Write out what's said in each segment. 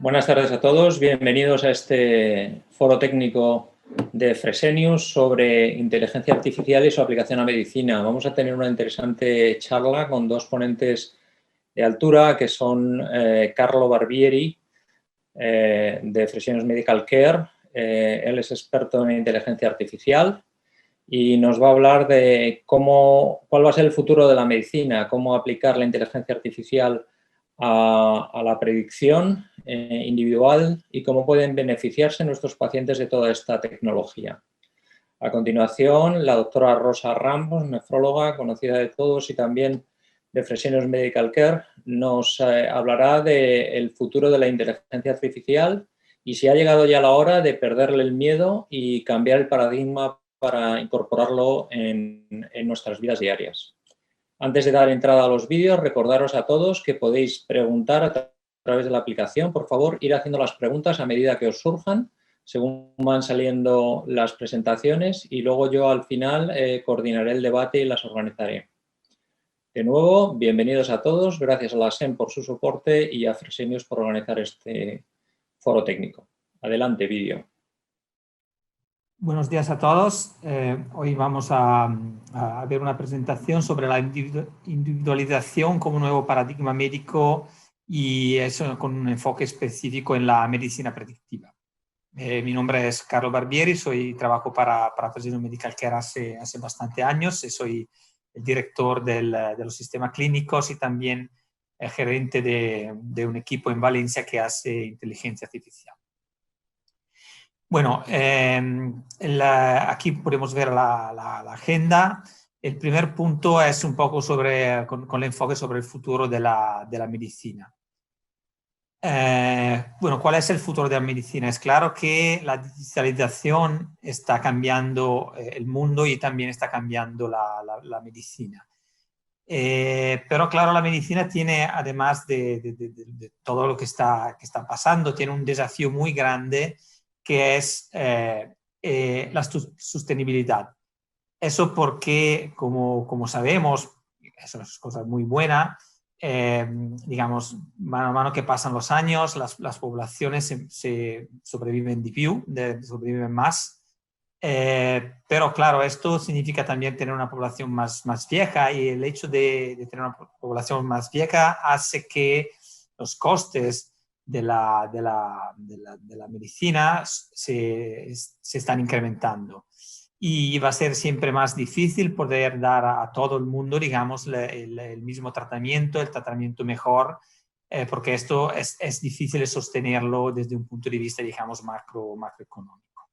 Buenas tardes a todos, bienvenidos a este foro técnico de Fresenius sobre inteligencia artificial y su aplicación a medicina. Vamos a tener una interesante charla con dos ponentes de altura que son Carlo Barbieri de Fresenius Medical Care. Él es experto en inteligencia artificial y nos va a hablar de cuál va a ser el futuro de la medicina, cómo aplicar la inteligencia artificial a la predicción individual y cómo pueden beneficiarse nuestros pacientes de toda esta tecnología. A continuación, la doctora Rosa Ramos, nefróloga conocida de todos y también de Fresenius Medical Care, nos hablará del futuro de la inteligencia artificial y si ha llegado ya la hora de perderle el miedo y cambiar el paradigma para incorporarlo en nuestras vidas diarias. Antes de dar entrada a los vídeos, recordaros a todos que podéis preguntar a través de la aplicación. Por favor, ir haciendo las preguntas a medida que os surjan, según van saliendo las presentaciones, y luego yo al final coordinaré el debate y las organizaré. De nuevo, bienvenidos a todos. Gracias a la SEM por su soporte y a Fresenius por organizar este foro técnico. Adelante, vídeo. Buenos días a todos. Hoy vamos a ver una presentación sobre la individualización como nuevo paradigma médico y eso con un enfoque específico en la medicina predictiva. Mi nombre es Carlo Barbieri, trabajo para Fresenius Medical Care hace bastante años, soy el director de los sistemas clínicos y también el gerente de un equipo en Valencia que hace inteligencia artificial. Bueno, aquí podemos ver la agenda. El primer punto es un poco con el enfoque sobre el futuro de la medicina. Bueno, ¿cuál es el futuro de la medicina? Es claro que la digitalización está cambiando el mundo y también está cambiando la medicina. Pero claro, la medicina tiene, además de todo lo que está pasando, tiene un desafío muy grande que es la sostenibilidad. Eso porque, como sabemos, eso es cosa muy buena, digamos, mano a mano que pasan los años, las poblaciones sobreviven sobreviven más. Pero claro, esto significa también tener una población más vieja y el hecho de tener una población más vieja hace que los costes de la medicina se están incrementando. Y va a ser siempre más difícil poder dar a todo el mundo, digamos, el mismo tratamiento, el tratamiento mejor, porque esto es difícil de sostenerlo desde un punto de vista, digamos, macroeconómico.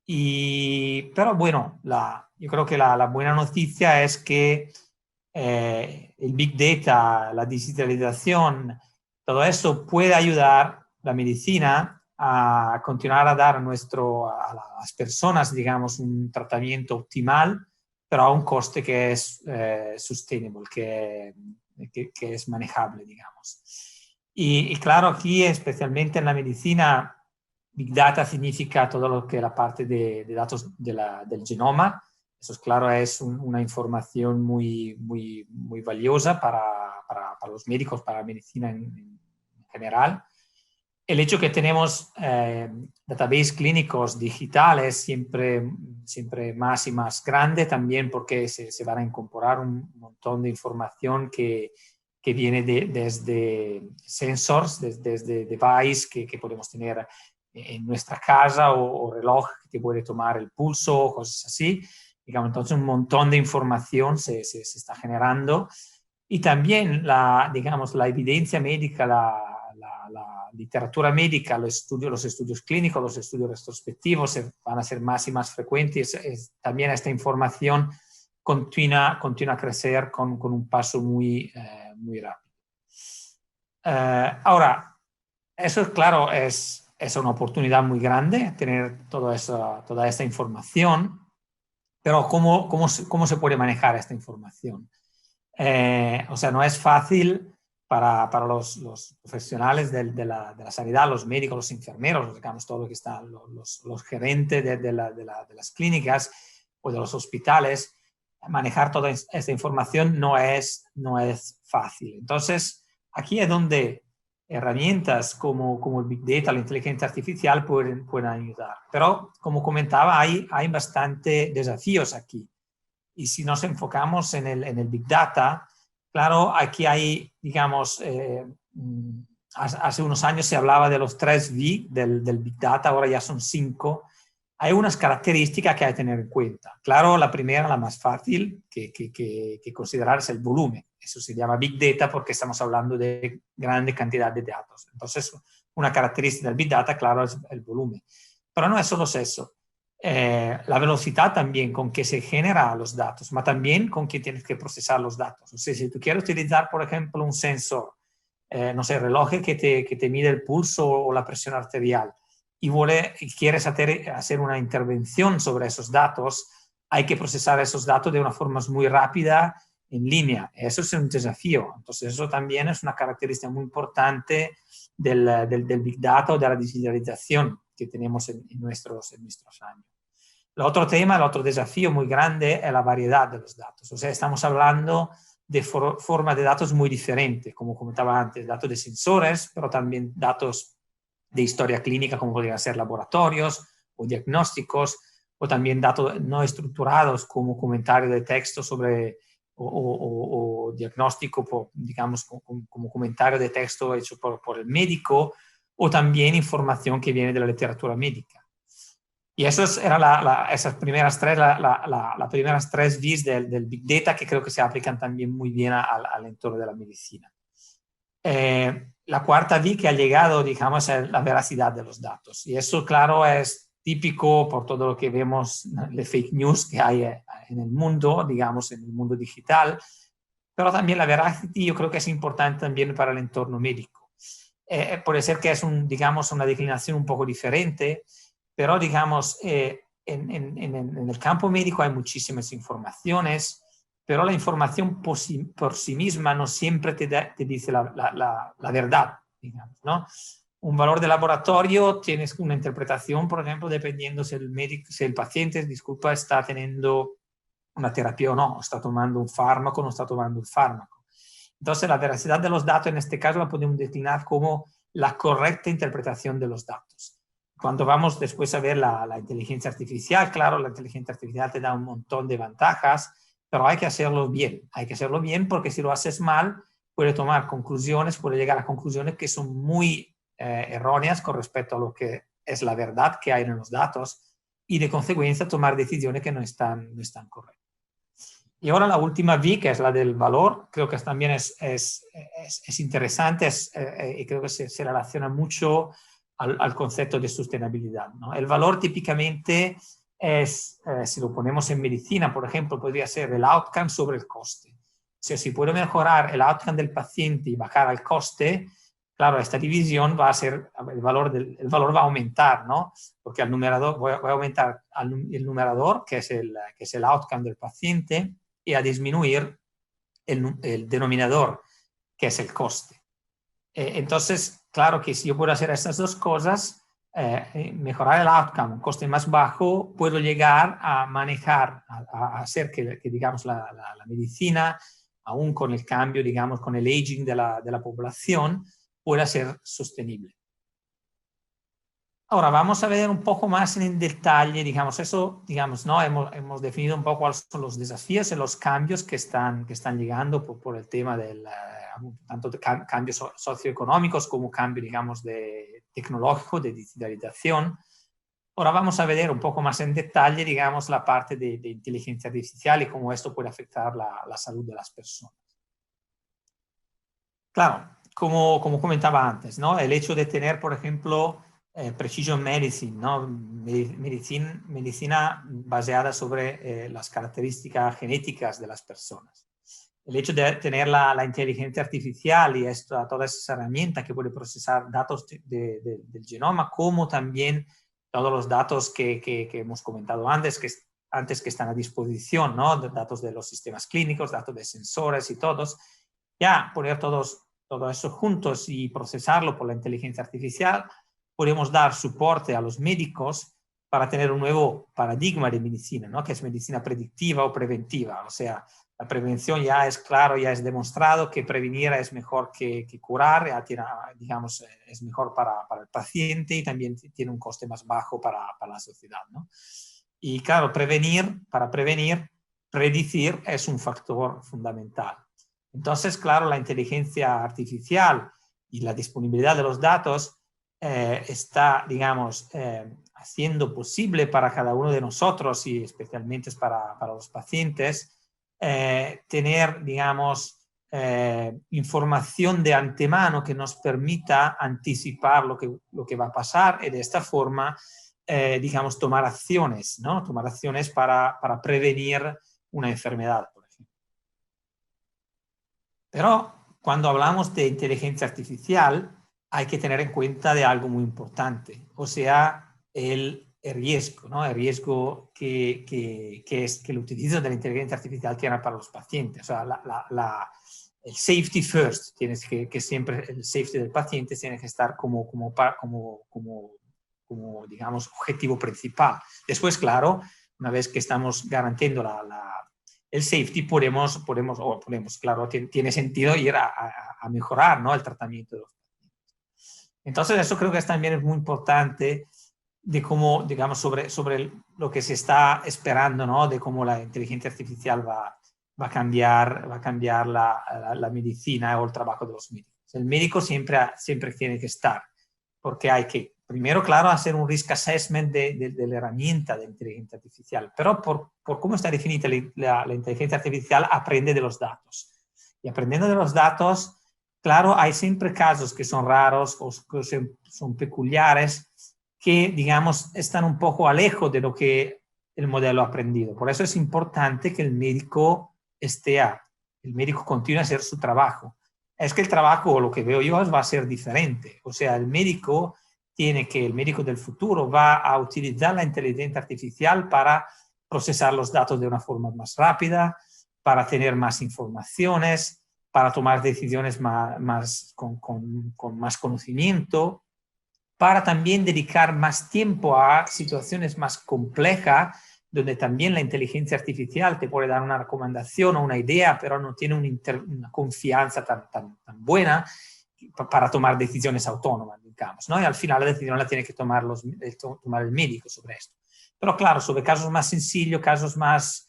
Pero bueno, yo creo que la buena noticia es que el Big Data, la digitalización, todo eso puede ayudar la medicina a continuar a dar a las personas, digamos, un tratamiento optimal, pero a un coste que es sustainable, que es manejable, digamos. Y claro, aquí especialmente en la medicina, Big Data significa todo lo que es la parte de datos del genoma. Eso es claro, es una información muy valiosa para los médicos, para la medicina en general. El hecho que tenemos database clínicos digitales siempre más y más grande también porque se van a incorporar un montón de información que viene desde sensors, desde device que podemos tener en nuestra casa o reloj que puede tomar el pulso, cosas así. Digamos, entonces un montón de información se está generando y también digamos, la evidencia médica, la literatura médica, los estudios clínicos, los estudios retrospectivos van a ser más y más frecuentes. También esta información continúa a crecer con un paso muy rápido. Ahora, eso es claro, es una oportunidad muy grande tener toda esta información, pero ¿cómo se puede manejar esta información? O sea, no es fácil para los profesionales de la sanidad, los médicos, los enfermeros, digamos, todo lo que está, los gerentes de las clínicas o de los hospitales, manejar toda esta información no es fácil. Entonces, aquí es donde herramientas como el Big Data, la inteligencia artificial pueden ayudar. Pero, como comentaba, hay bastante desafíos aquí. Y si nos enfocamos en el Big Data, claro, aquí hay, digamos, hace unos años se hablaba de los 3 V del Big Data, ahora ya son 5. Hay unas características que hay que tener en cuenta. Claro, la primera, la más fácil que considerar es el volumen. Eso se llama Big Data porque estamos hablando de grande cantidad de datos. Entonces, una característica del Big Data, claro, es el volumen. Pero no es solo eso. La velocidad también con que se generan los datos, pero también con que tienes que procesar los datos. O sea, si tú quieres utilizar, por ejemplo, un sensor, no sé, reloj que te mide el pulso o la presión arterial, y quieres hacer una intervención sobre esos datos, hay que procesar esos datos de una forma muy rápida en línea. Eso es un desafío. Entonces, eso también es una característica muy importante del Big Data o de la digitalización que tenemos en nuestros años. El otro tema, el otro desafío muy grande es la variedad de los datos. O sea, estamos hablando de formas de datos muy diferentes, como comentaba antes, datos de sensores, pero también datos de historia clínica, como podrían ser laboratorios o diagnósticos, o también datos no estructurados, como comentario de texto sobre o diagnóstico, digamos, como comentario de texto hecho por el médico, o también información que viene de la literatura médica. Y esas eran esas primeras tres, las primeras 3 V's del Big Data, que creo que se aplican también muy bien al entorno de la medicina. La cuarta V que ha llegado, digamos, es la veracidad de los datos. Y eso, claro, es típico por todo lo que vemos, de fake news que hay en el mundo, digamos, en el mundo digital. Pero también la veracidad yo creo que es importante también para el entorno médico. Puede ser que es, digamos, una declinación un poco diferente, pero, digamos, en el campo médico hay muchísimas informaciones, pero la información por sí misma no siempre te dice la verdad, digamos, ¿no? Un valor de laboratorio tienes una interpretación, por ejemplo, dependiendo si el paciente, disculpa, está teniendo una terapia o no, está tomando un fármaco o no está tomando un fármaco. Entonces, la veracidad de los datos en este caso la podemos declinar como la correcta interpretación de los datos. Cuando vamos después a ver la inteligencia artificial, claro, la inteligencia artificial te da un montón de ventajas, pero hay que hacerlo bien. Hay que hacerlo bien porque si lo haces mal, puede tomar conclusiones, puede llegar a conclusiones que son muy erróneas con respecto a lo que es la verdad que hay en los datos y de consecuencia tomar decisiones que no están correctas. Y ahora la última V, que es la del valor, creo que también es interesante y creo que se relaciona mucho al concepto de sostenibilidad, ¿no? El valor típicamente es, si lo ponemos en medicina, por ejemplo, podría ser el outcome sobre el coste. O sea, si puedo mejorar el outcome del paciente y bajar el coste, claro, esta división va a ser, el valor va a aumentar, ¿no? Porque al numerador, voy a aumentar el numerador, que es el outcome del paciente, y a disminuir el denominador, que es el coste. Entonces, claro que si yo puedo hacer estas dos cosas, mejorar el outcome, un coste más bajo, puedo llegar a manejar, a hacer que digamos, la medicina, aún con el cambio, digamos, con el aging de la población, pueda ser sostenible. Ahora vamos a ver un poco más en detalle, digamos, eso, digamos, ¿no? Hemos definido un poco cuáles son los desafíos y los cambios que están llegando por el tema del, tanto de cambios socioeconómicos como cambio, digamos, de tecnológico, de digitalización. Ahora vamos a ver un poco más en detalle, digamos, la parte de inteligencia artificial y cómo esto puede afectar la salud de las personas. Claro, como comentaba antes, ¿no? El hecho de tener, por ejemplo, precision medicine, ¿no? Medicina basada sobre las características genéticas de las personas. El hecho de tener la inteligencia artificial y todas esas herramientas que puede procesar datos del genoma, como también todos los datos que hemos comentado antes que están a disposición, ¿no? Datos de los sistemas clínicos, datos de sensores y todos. Ya poner todo eso juntos y procesarlo por la inteligencia artificial, podemos dar soporte a los médicos para tener un nuevo paradigma de medicina, ¿no? Que es medicina predictiva o preventiva. O sea, La prevención ya es claro, ya es demostrado que prevenir es mejor que curar, digamos, es mejor para el paciente y también tiene un coste más bajo para la sociedad, ¿no? Y claro, para prevenir, predecir es un factor fundamental. Entonces, claro, la inteligencia artificial y la disponibilidad de los datos está, digamos, haciendo posible para cada uno de nosotros y especialmente para los pacientes tener, digamos, información de antemano que nos permita anticipar lo que va a pasar y de esta forma, digamos, tomar acciones, ¿no? Tomar acciones para prevenir una enfermedad, por ejemplo. Pero cuando hablamos de inteligencia artificial, hay que tener en cuenta de algo muy importante, o sea, el riesgo, ¿no? El riesgo que el utilizo de la inteligencia artificial tiene para los pacientes. O sea, el safety first, tienes que siempre el safety del paciente tiene que estar como digamos, objetivo principal. Después, claro, una vez que estamos garantizando el safety, podemos, claro, tiene sentido ir a mejorar, ¿no? El tratamiento de los pacientes. Entonces, eso creo que también es muy importante de cómo, digamos, sobre lo que se está esperando, ¿no? De cómo la inteligencia artificial va a cambiar la medicina o el trabajo de los médicos. El médico siempre tiene que estar, porque hay que, primero, claro, hacer un risk assessment de la herramienta de inteligencia artificial, pero por cómo está definida la inteligencia artificial, aprende de los datos. Y aprendiendo de los datos, claro, hay siempre casos que son raros o que son peculiares, que, digamos, están un poco lejos de lo que el modelo ha aprendido. Por eso es importante que el médico el médico continúe a hacer su trabajo. Es que el trabajo, lo que veo yo, va a ser diferente. O sea, el médico del futuro va a utilizar la inteligencia artificial para procesar los datos de una forma más rápida, para tener más informaciones, para tomar decisiones con más conocimiento, para también dedicar más tiempo a situaciones más complejas, donde también la inteligencia artificial te puede dar una recomendación o una idea, pero no tiene una confianza tan buena para tomar decisiones autónomas, digamos, ¿no? Y al final la decisión la tiene que tomar el médico sobre esto. Pero claro, sobre casos más sencillos, casos más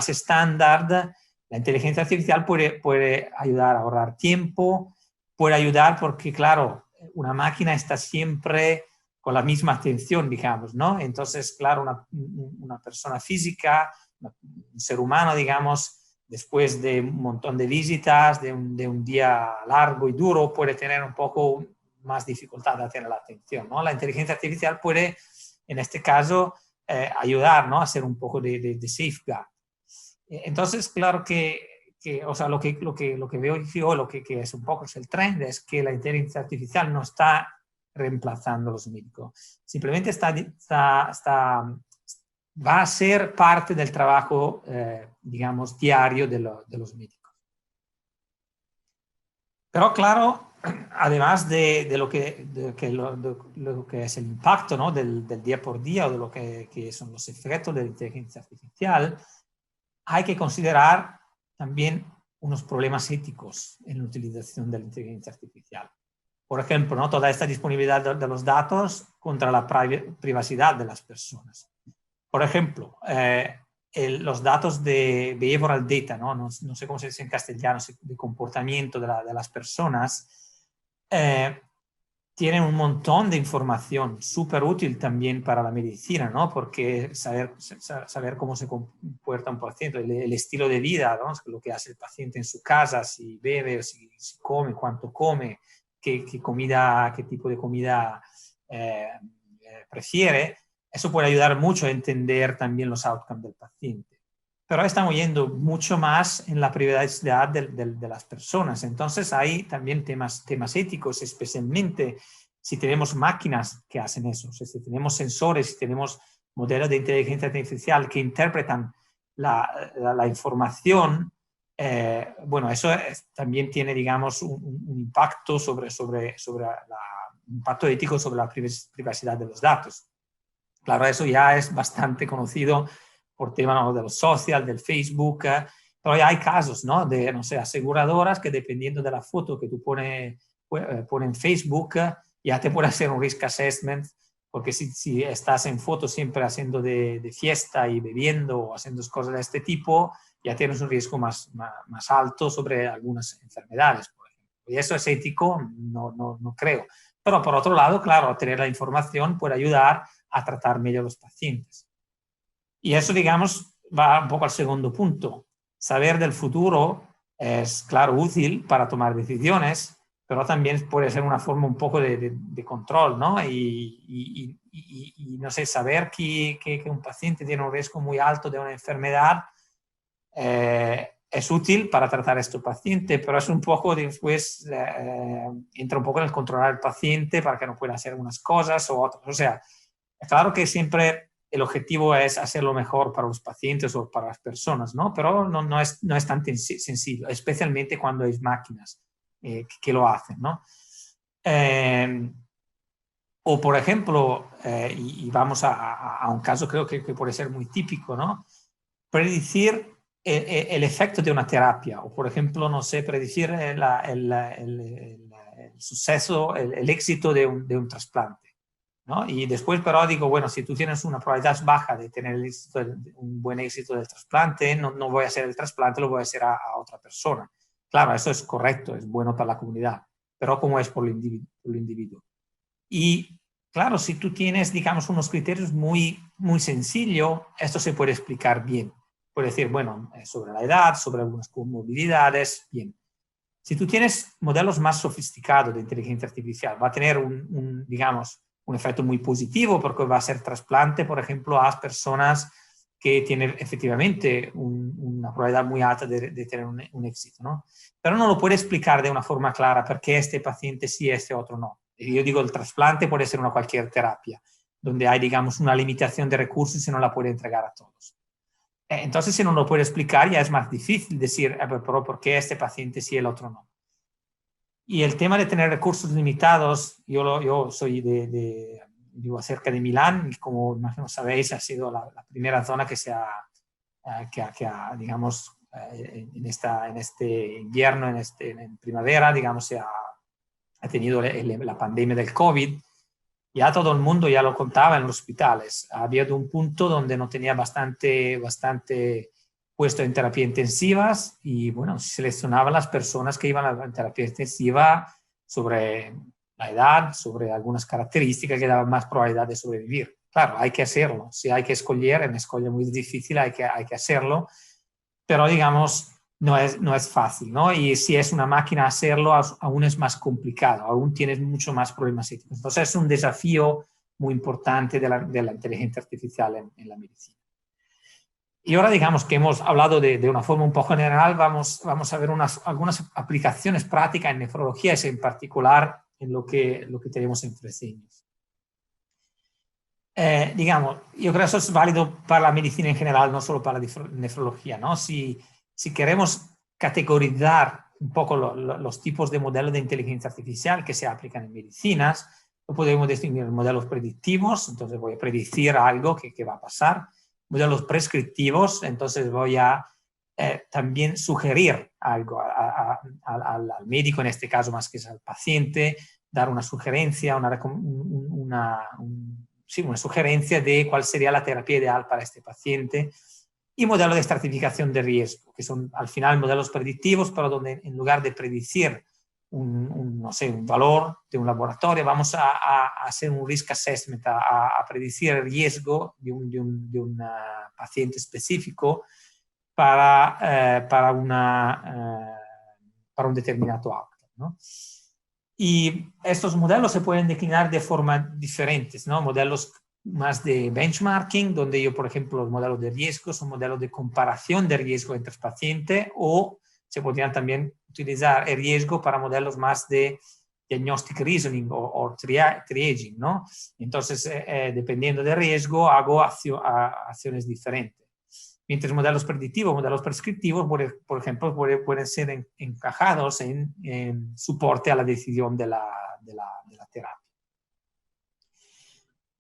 estándar, la inteligencia artificial puede ayudar a ahorrar tiempo, puede ayudar porque, claro, una máquina está siempre con la misma atención, digamos, ¿no? Entonces, claro, una persona física, un ser humano, digamos, después de un montón de visitas, de un día largo y duro, puede tener un poco más dificultad de tener la atención, ¿no? La inteligencia artificial puede, en este caso, ayudar, ¿no? A hacer un poco de safeguard. Entonces, claro o sea, lo que veo yo, lo que es un poco el trend, es que la inteligencia artificial no está reemplazando a los médicos. Simplemente va a ser parte del trabajo, digamos, diario de los médicos. Pero claro, además de lo que es el impacto, ¿no? del día por día o de lo que son los efectos de la inteligencia artificial, hay que considerar también unos problemas éticos en la utilización de la inteligencia artificial. Por ejemplo, ¿no? Toda esta disponibilidad de los datos contra la privacidad de las personas. Por ejemplo, los datos de behavioral data, no sé cómo se dice en castellano, de comportamiento de las personas, tienen un montón de información súper útil también para la medicina, ¿no? Porque saber cómo se comporta un paciente, el estilo de vida, ¿no? Lo que hace el paciente en su casa, si bebe, si come, cuánto come, qué tipo de comida prefiere, eso puede ayudar mucho a entender también los outcomes del paciente. Pero estamos yendo mucho más en la privacidad de las personas. Entonces hay también temas éticos, especialmente si tenemos máquinas que hacen eso, o sea, si tenemos sensores, si tenemos modelos de inteligencia artificial que interpretan la información, bueno, eso también tiene, digamos, un impacto sobre impacto ético sobre la privacidad de los datos. Claro, eso ya es bastante conocido por temas, ¿no? de los social, del Facebook, Pero ya hay casos, ¿no? De, no sé, aseguradoras que dependiendo de la foto que tú pones en Facebook, ya te puede hacer un risk assessment, porque si estás en fotos siempre haciendo de fiesta y bebiendo o haciendo cosas de este tipo, ya tienes un riesgo más alto sobre algunas enfermedades, por ejemplo. Y eso es ético, no creo. Pero por otro lado, claro, tener la información puede ayudar a tratar mejor a los pacientes. Y eso, digamos, va un poco al segundo punto. Saber del futuro es, claro, útil para tomar decisiones, pero también puede ser una forma un poco de control, ¿no? Y no sé, saber que un paciente tiene un riesgo muy alto de una enfermedad es útil para tratar a este paciente, pero es un poco después, entra un poco en el controlar al paciente para que no pueda hacer unas cosas o otras. O sea, es claro que siempre el objetivo es hacerlo mejor para los pacientes o para las personas, ¿no? Pero no es tan sencillo, especialmente cuando hay máquinas que lo hacen, ¿no? O, por ejemplo, y vamos a un caso creo que puede ser muy típico, ¿no? Predecir el efecto de una terapia, o por ejemplo, no sé, predecir el suceso, el éxito de un trasplante, ¿no? Y después, pero digo, bueno, si tú tienes una probabilidad baja de tener un buen éxito del trasplante, no voy a hacer el trasplante, lo voy a hacer a otra persona. Claro, eso es correcto, es bueno para la comunidad, pero ¿cómo es por el individuo? Y claro, si tú tienes, digamos, unos criterios muy sencillos, esto se puede explicar bien. Puede decir, bueno, sobre la edad, sobre algunas comorbilidades, bien. Si tú tienes modelos más sofisticados de inteligencia artificial, va a tener digamos, un efecto muy positivo porque va a ser trasplante, por ejemplo, a personas que tienen efectivamente una probabilidad muy alta de tener un éxito, ¿no? Pero no lo puede explicar de una forma clara por qué este paciente sí, este otro no. Yo digo, el trasplante puede ser una cualquier terapia, donde hay, digamos, una limitación de recursos y se no la puede entregar a todos. Entonces, si no lo puede explicar, ya es más difícil decir, pero ¿por qué este paciente sí y el otro no? Y el tema de tener recursos limitados, yo soy vivo cerca de Milán, y como imagino sabéis, ha sido la primera zona que digamos, en este invierno, en primavera, digamos, ha tenido la pandemia del COVID. Ya todo el mundo ya lo contaba en los hospitales. Había un punto donde no tenía bastante puesto en terapia intensivas y, bueno, seleccionaba las personas que iban a terapia intensiva sobre la edad, sobre algunas características que daban más probabilidad de sobrevivir. Claro, hay que hacerlo. Si hay que escoger, en escoger muy difícil, hay que hacerlo, pero digamos, no es fácil, ¿no? Y si es una máquina hacerlo, aún es más complicado, aún tienes mucho más problemas éticos. Entonces es un desafío muy importante de la inteligencia artificial en la medicina. Y ahora digamos que hemos hablado de una forma un poco general, vamos a ver algunas aplicaciones prácticas en nefrología, y en particular en lo que tenemos en Fresenius. Digamos, yo creo que eso es válido para la medicina en general, no solo para la nefrología, ¿no? Si queremos categorizar un poco los tipos de modelos de inteligencia artificial que se aplican en medicinas, lo podemos definir modelos predictivos, entonces voy a predecir algo que va a pasar, modelos prescriptivos, entonces voy a también sugerir algo al médico, en este caso más que es al paciente, dar una sugerencia, una sugerencia de cuál sería la terapia ideal para este paciente, y modelos de estratificación de riesgo, que son al final modelos predictivos, pero donde en lugar de predecir un valor de un laboratorio, vamos a hacer un risk assessment, a predecir el riesgo de un paciente específico para un determinado outcome, ¿no? Y estos modelos se pueden declinar de formas diferentes, ¿no? Modelos más de benchmarking, donde yo, por ejemplo, los modelos de riesgo son modelos de comparación de riesgo entre pacientes, o se podrían también utilizar el riesgo para modelos más de diagnostic reasoning o triaging, ¿no? Entonces, dependiendo del riesgo, hago acciones diferentes. Mientras modelos predictivos, modelos prescriptivos, por ejemplo, pueden ser encajados en soporte a la decisión de la terapia.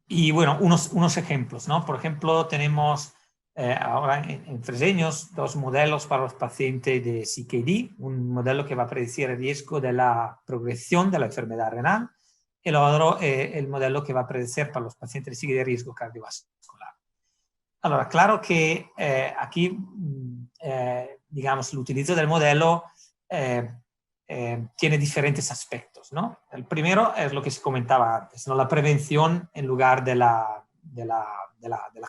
Y bueno, unos ejemplos, ¿no? Por ejemplo, tenemos ahora en Fresenius dos modelos para los pacientes de CKD, un modelo que va a predecir el riesgo de la progresión de la enfermedad renal, y el otro el modelo que va a predecir para los pacientes de CKD de riesgo cardiovascular. Ahora, claro que aquí, digamos, el utilizo del modelo tiene diferentes aspectos, ¿no? El primero es lo que se comentaba antes, ¿no? La prevención en lugar de la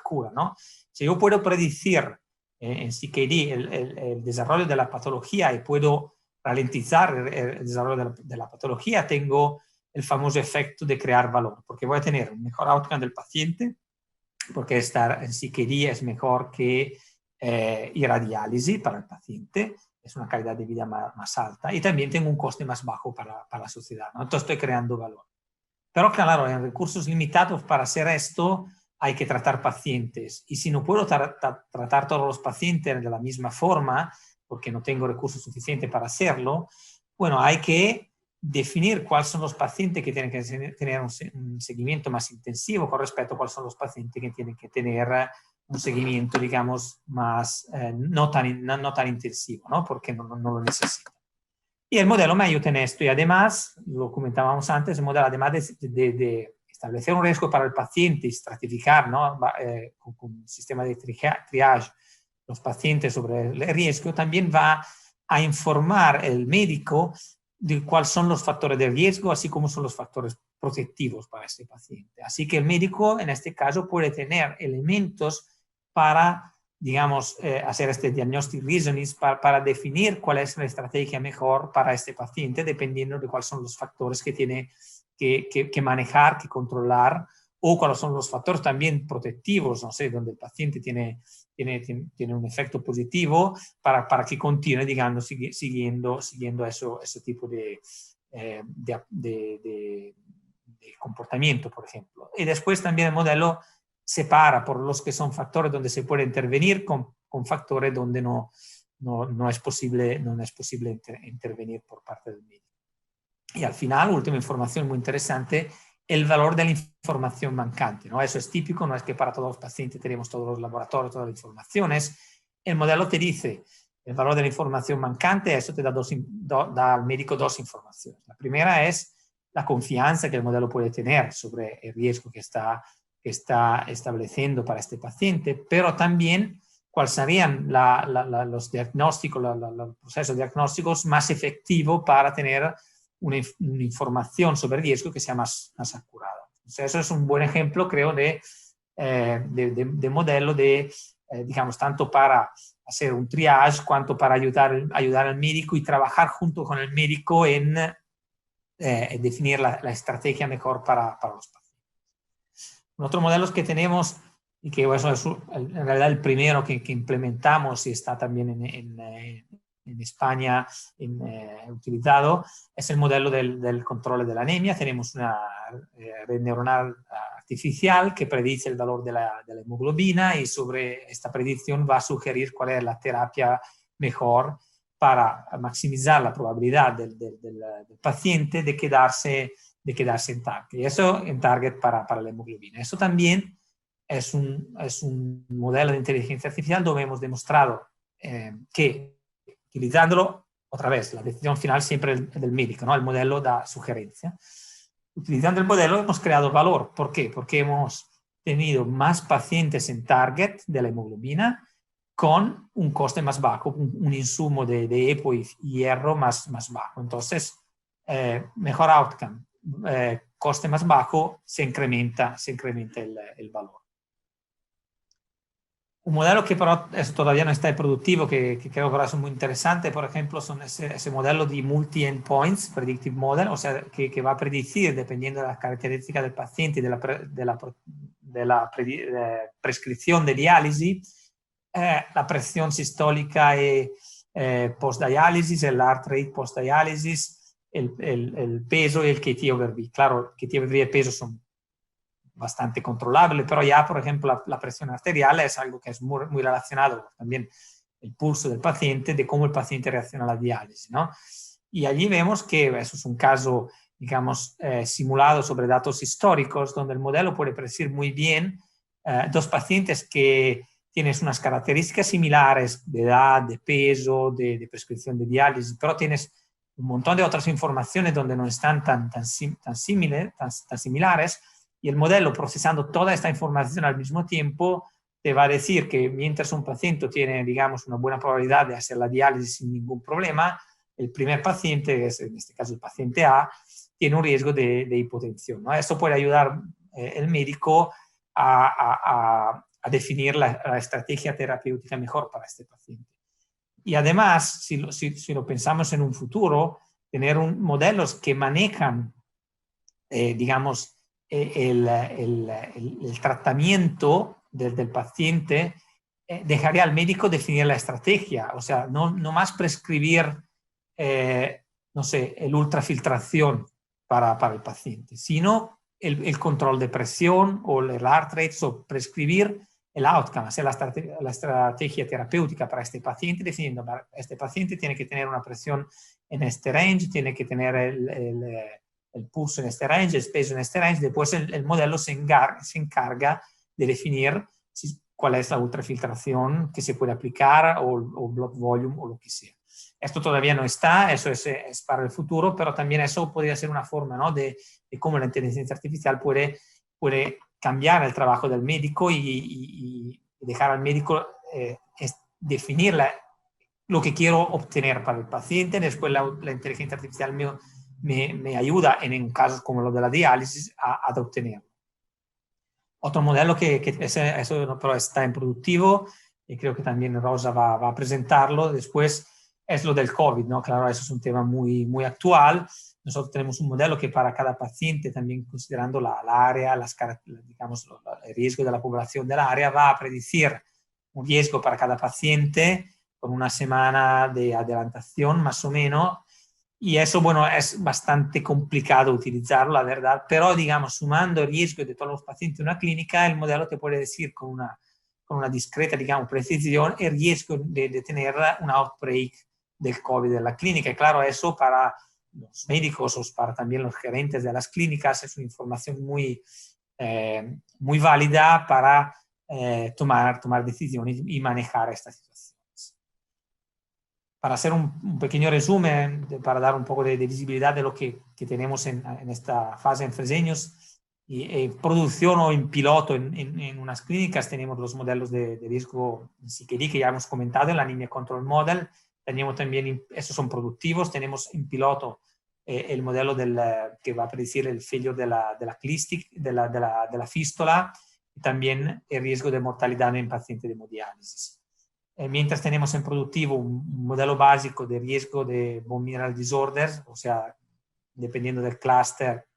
cura, ¿no? Si yo puedo predecir en CKD el desarrollo de la patología y puedo ralentizar el desarrollo de la patología, tengo el famoso efecto de crear valor, porque voy a tener un mejor outcome del paciente, porque estar en CKD es mejor que ir a diálisis para el paciente, es una calidad de vida más alta, y también tengo un coste más bajo para la sociedad, ¿no? Entonces estoy creando valor. Pero claro, en recursos limitados para hacer esto hay que tratar pacientes, y si no puedo tratar todos los pacientes de la misma forma, porque no tengo recursos suficientes para hacerlo, bueno, hay que definir cuáles son los pacientes que tienen que tener un seguimiento más intensivo con respecto a cuáles son los pacientes que tienen que tener un seguimiento, digamos, más, no tan intensivo, ¿no? Porque no lo necesitan. Y el modelo me ayuda en esto, y además, lo comentábamos antes, el modelo, además de establecer un riesgo para el paciente y estratificar, ¿no? Con un sistema de triage los pacientes sobre el riesgo, también va a informar el médico de cuáles son los factores de riesgo, así como son los factores protectivos para este paciente. Así que el médico, en este caso, puede tener elementos para, digamos, hacer este diagnostic reasoning para definir cuál es la estrategia mejor para este paciente, dependiendo de cuáles son los factores que tiene que manejar, que controlar, o cuáles son los factores también protectivos, no sé, donde el paciente tiene un efecto positivo para que continúe, digamos, siguiendo ese tipo de comportamiento, por ejemplo. Y después también el modelo separa por los que son factores donde se puede intervenir con factores donde no es posible intervenir por parte del médico. Y al final, última información muy interesante, el valor de la información mancante, ¿no? Eso es típico, no es que para todos los pacientes tenemos todos los laboratorios, todas las informaciones. El modelo te dice el valor de la información mancante, eso te da al médico dos informaciones. La primera es la confianza que el modelo puede tener sobre el riesgo que está estableciendo para este paciente, pero también cuáles serían los diagnósticos, los procesos diagnósticos más efectivos para tener una información sobre el riesgo que sea más acurada. O sea, eso es un buen ejemplo, creo, de modelo digamos, tanto para hacer un triage, cuanto para ayudar al médico y trabajar junto con el médico en definir la estrategia mejor para los pacientes. Otro modelo que tenemos, y que eso es en realidad el primero que implementamos y está también en España utilizado, es el modelo del control de la anemia. Tenemos una red neuronal artificial que predice el valor de la hemoglobina, y sobre esta predicción va a sugerir cuál es la terapia mejor para maximizar la probabilidad del paciente de quedarse en target. Y eso en target para la hemoglobina. Eso también es un modelo de inteligencia artificial donde hemos demostrado que utilizándolo, otra vez, la decisión final siempre es del médico, ¿no? El modelo da sugerencia. Utilizando el modelo hemos creado valor. ¿Por qué? Porque hemos tenido más pacientes en target de la hemoglobina con un coste más bajo, un insumo de EPO y hierro más bajo. Entonces, mejor outcome, coste más bajo, se incrementa el valor. Un modelo que pero eso todavía no está productivo, que creo que ahora es muy interesante, por ejemplo, son ese modelo de multi-endpoints, predictive model, o sea, que va a predecir, dependiendo de las características del paciente y de la prescripción de diálisis, la presión sistólica post-diálisis, el heart rate post-diálisis, el peso y el KT/V. Claro, KT/V y el peso son bastante controlable, pero ya, por ejemplo, la presión arterial es algo que es muy relacionado también el pulso del paciente, de cómo el paciente reacciona a la diálisis, ¿no? Y allí vemos que eso es un caso, digamos, simulado sobre datos históricos, donde el modelo puede predecir muy bien dos pacientes que tienes unas características similares de edad, de peso, de prescripción de diálisis, pero tienes un montón de otras informaciones donde no están tan similares, y el modelo, procesando toda esta información al mismo tiempo, te va a decir que mientras un paciente tiene, digamos, una buena probabilidad de hacer la diálisis sin ningún problema, el primer paciente, que es en este caso el paciente A, tiene un riesgo de hipotensión, ¿no? Esto puede ayudar el médico a definir la estrategia terapéutica mejor para este paciente. Y además, si lo pensamos en un futuro, tener modelos que manejan, digamos, el tratamiento del paciente, dejaría al médico definir la estrategia. O sea, no más prescribir, no sé, el ultrafiltración para el paciente, sino el control de presión o el heart rate, o prescribir el outcome, hacer la estrategia terapéutica para este paciente, definiendo, para este paciente tiene que tener una presión en este range, tiene que tener el pulso en este range, el peso en este range. Después el modelo se encarga de definir cuál es la ultrafiltración que se puede aplicar o blood volume o lo que sea. Esto todavía no está, eso es para el futuro, pero también eso podría ser una forma, ¿no?, de cómo la inteligencia artificial puede cambiar el trabajo del médico y dejar al médico definir lo que quiero obtener para el paciente. Después la inteligencia artificial me ayuda en casos como lo de la diálisis a obtenerlo. Otro modelo que eso pero está en productivo, y creo que también Rosa va a presentarlo después, es lo del COVID, ¿no? Claro, eso es un tema muy, muy actual. Nosotros tenemos un modelo que para cada paciente, también considerando la área, digamos, el riesgo de la población del área, va a predecir un riesgo para cada paciente con una semana de adelantación más o menos. Y eso, bueno, es bastante complicado utilizarlo, la verdad, pero digamos, sumando el riesgo de todos los pacientes en una clínica, el modelo te puede decir con una discreta, digamos, precisión el riesgo de tener un outbreak del COVID en la clínica. Y claro, eso para los médicos o para también los gerentes de las clínicas es una información muy válida para tomar decisiones y manejar esta situación. Para hacer un pequeño resumen, para dar un poco de visibilidad de lo que tenemos en esta fase en Fresenius, y producción o en piloto en unas clínicas, tenemos los modelos de riesgo CKD que ya hemos comentado, en la línea Control Model. Tenemos también, estos son productivos, tenemos en piloto el modelo que va a predecir el failure de la clística, de la fístula, y también el riesgo de mortalidad en pacientes de hemodiálisis. Mientras tenemos en productivo un modelo básico de riesgo de bone mineral disorders, o sea, dependiendo del clúster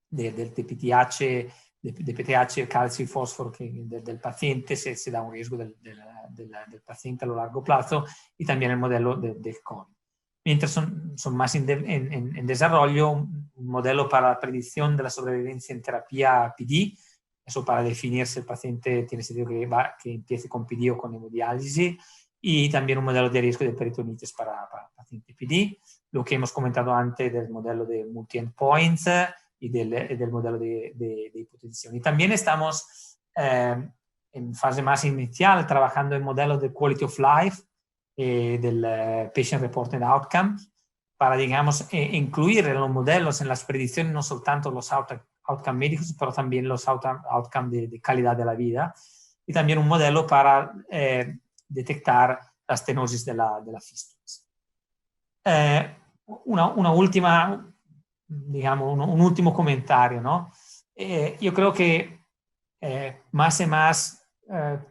del PTH, calcio y fósforo del paciente, se da un riesgo del paciente a lo largo plazo, y también el modelo del COVID. Mientras son más en desarrollo un modelo para la predicción de la sobrevivencia en terapia PD, eso para definir si el paciente tiene sentido que empiece con PD o con hemodiálisis, y también un modelo de riesgo de peritonitis para paciente PD, lo que hemos comentado antes del modelo de multi-endpoints y del modelo de hipotensión. Y también estamos en fase más inicial trabajando en modelos de quality of life, del patient reported outcomes, para, digamos, incluir en los modelos, en las predicciones, no soltanto los outcomes médicos, pero también los outcomes de calidad de la vida, y también un modelo para detectar la estenosis de la fístula. Una última, digamos, un último comentario, ¿no? Yo creo que más y más,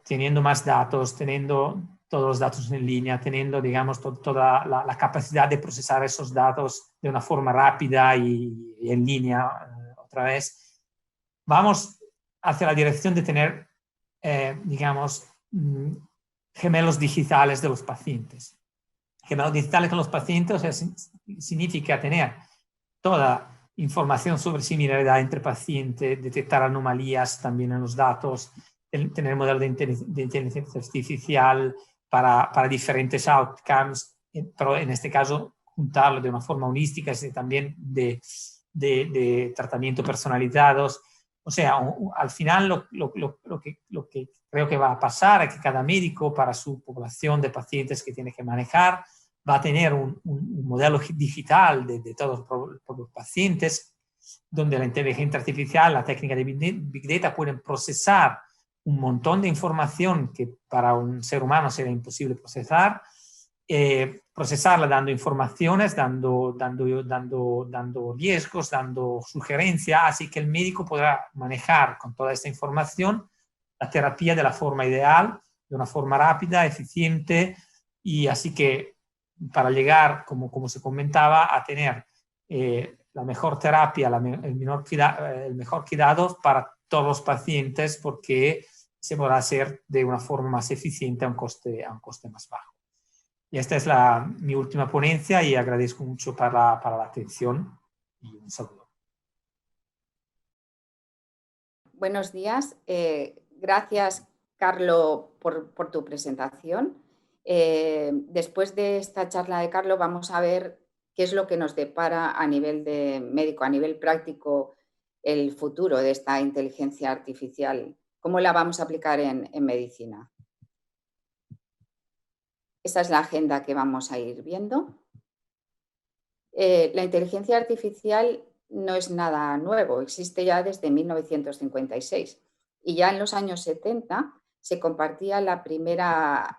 teniendo más datos, teniendo todos los datos en línea, teniendo, digamos, toda la capacidad de procesar esos datos de una forma rápida y en línea, otra vez, vamos hacia la dirección de tener, digamos, gemelos digitales de los pacientes. Gemelos digitales con los pacientes, o sea, significa tener toda información sobre similaridad entre pacientes, detectar anomalías también en los datos, tener modelos de inteligencia artificial para diferentes outcomes, pero en este caso juntarlo de una forma holística y también de tratamiento personalizados. O sea, al final lo que creo que va a pasar es que cada médico para su población de pacientes que tiene que manejar va a tener un modelo digital de todos los pacientes, donde la inteligencia artificial, la técnica de Big Data pueden procesar un montón de información que para un ser humano sería imposible procesar, procesarla dando informaciones, dando riesgos, dando sugerencias, así que el médico podrá manejar con toda esta información la terapia de la forma ideal, de una forma rápida, eficiente, y así que para llegar, como se comentaba, a tener la mejor terapia, el mejor cuidado para todos los pacientes, porque se podrá hacer de una forma más eficiente a un coste más bajo. Y esta es mi última ponencia y agradezco mucho para la atención y un saludo. Buenos días. Gracias, Carlo, por tu presentación. Después de esta charla de Carlo, vamos a ver qué es lo que nos depara a nivel de médico, a nivel práctico, el futuro de esta inteligencia artificial. ¿Cómo la vamos a aplicar en medicina? Esta es la agenda que vamos a ir viendo. La inteligencia artificial no es nada nuevo, existe ya desde 1956 y ya en los años 70 se compartía la primera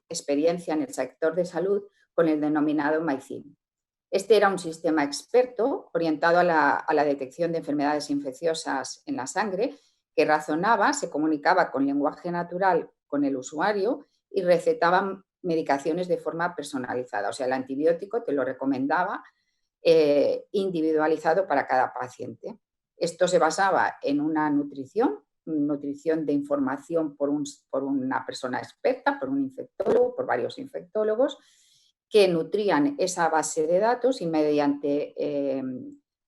experiencia en el sector de salud con el denominado MyCIM. Este era un sistema experto orientado a la detección de enfermedades infecciosas en la sangre que razonaba, se comunicaba con lenguaje natural con el usuario y recetaba medicaciones de forma personalizada. O sea, el antibiótico te lo recomendaba individualizado para cada paciente. Esto se basaba en una nutrición de información por una persona experta, por un infectólogo, por varios infectólogos, que nutrían esa base de datos y mediante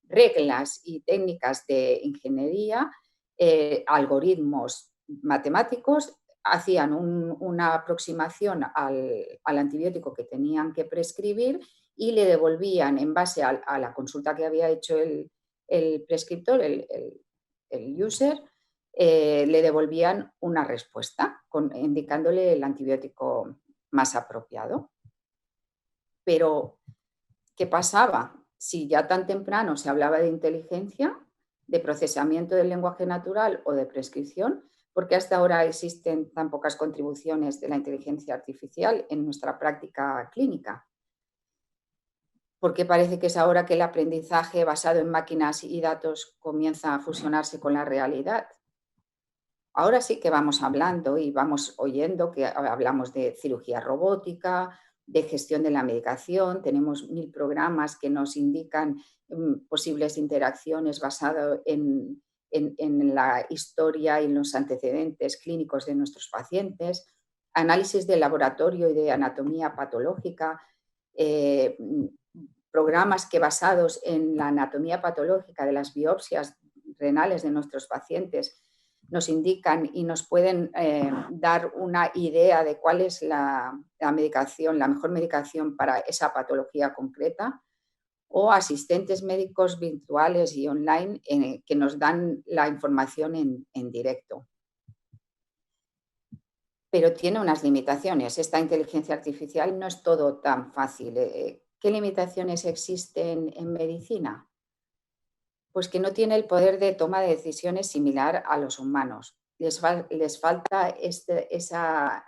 reglas y técnicas de ingeniería, algoritmos matemáticos, hacían una aproximación al antibiótico que tenían que prescribir y le devolvían, en base a la consulta que había hecho el prescriptor, el user, le devolvían una respuesta indicándole el antibiótico más apropiado. Pero, ¿qué pasaba? Si ya tan temprano se hablaba de inteligencia, de procesamiento del lenguaje natural o de prescripción, ¿por qué hasta ahora existen tan pocas contribuciones de la inteligencia artificial en nuestra práctica clínica? Porque parece que es ahora que el aprendizaje basado en máquinas y datos comienza a fusionarse con la realidad. Ahora sí que vamos hablando y vamos oyendo que hablamos de cirugía robótica, de gestión de la medicación, tenemos 1000 programas que nos indican posibles interacciones basadas en la historia y en los antecedentes clínicos de nuestros pacientes, análisis de laboratorio y de anatomía patológica, programas que basados en la anatomía patológica de las biopsias renales de nuestros pacientes nos indican y nos pueden dar una idea de cuál es la medicación, la mejor medicación para esa patología concreta, o asistentes médicos virtuales y online que nos dan la información en directo. Pero tiene unas limitaciones. Esta inteligencia artificial no es todo tan fácil. ¿Qué limitaciones existen en medicina? Pues que no tiene el poder de toma de decisiones similar a los humanos. Les falta esa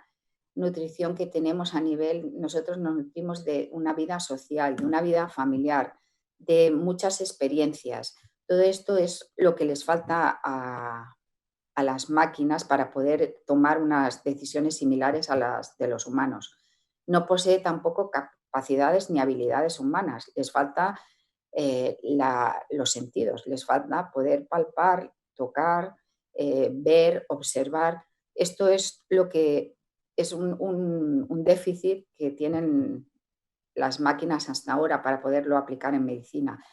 nutrición que tenemos a nivel, nosotros nos nutrimos de una vida social, de una vida familiar, de muchas experiencias. Todo esto es lo que les falta a las máquinas para poder tomar unas decisiones similares a las de los humanos. No posee tampoco capacidades ni habilidades humanas. Les falta los sentidos, les falta poder palpar, tocar, ver, observar. Esto es lo que es un déficit que tienen las máquinas hasta ahora para poderlo aplicar en medicina.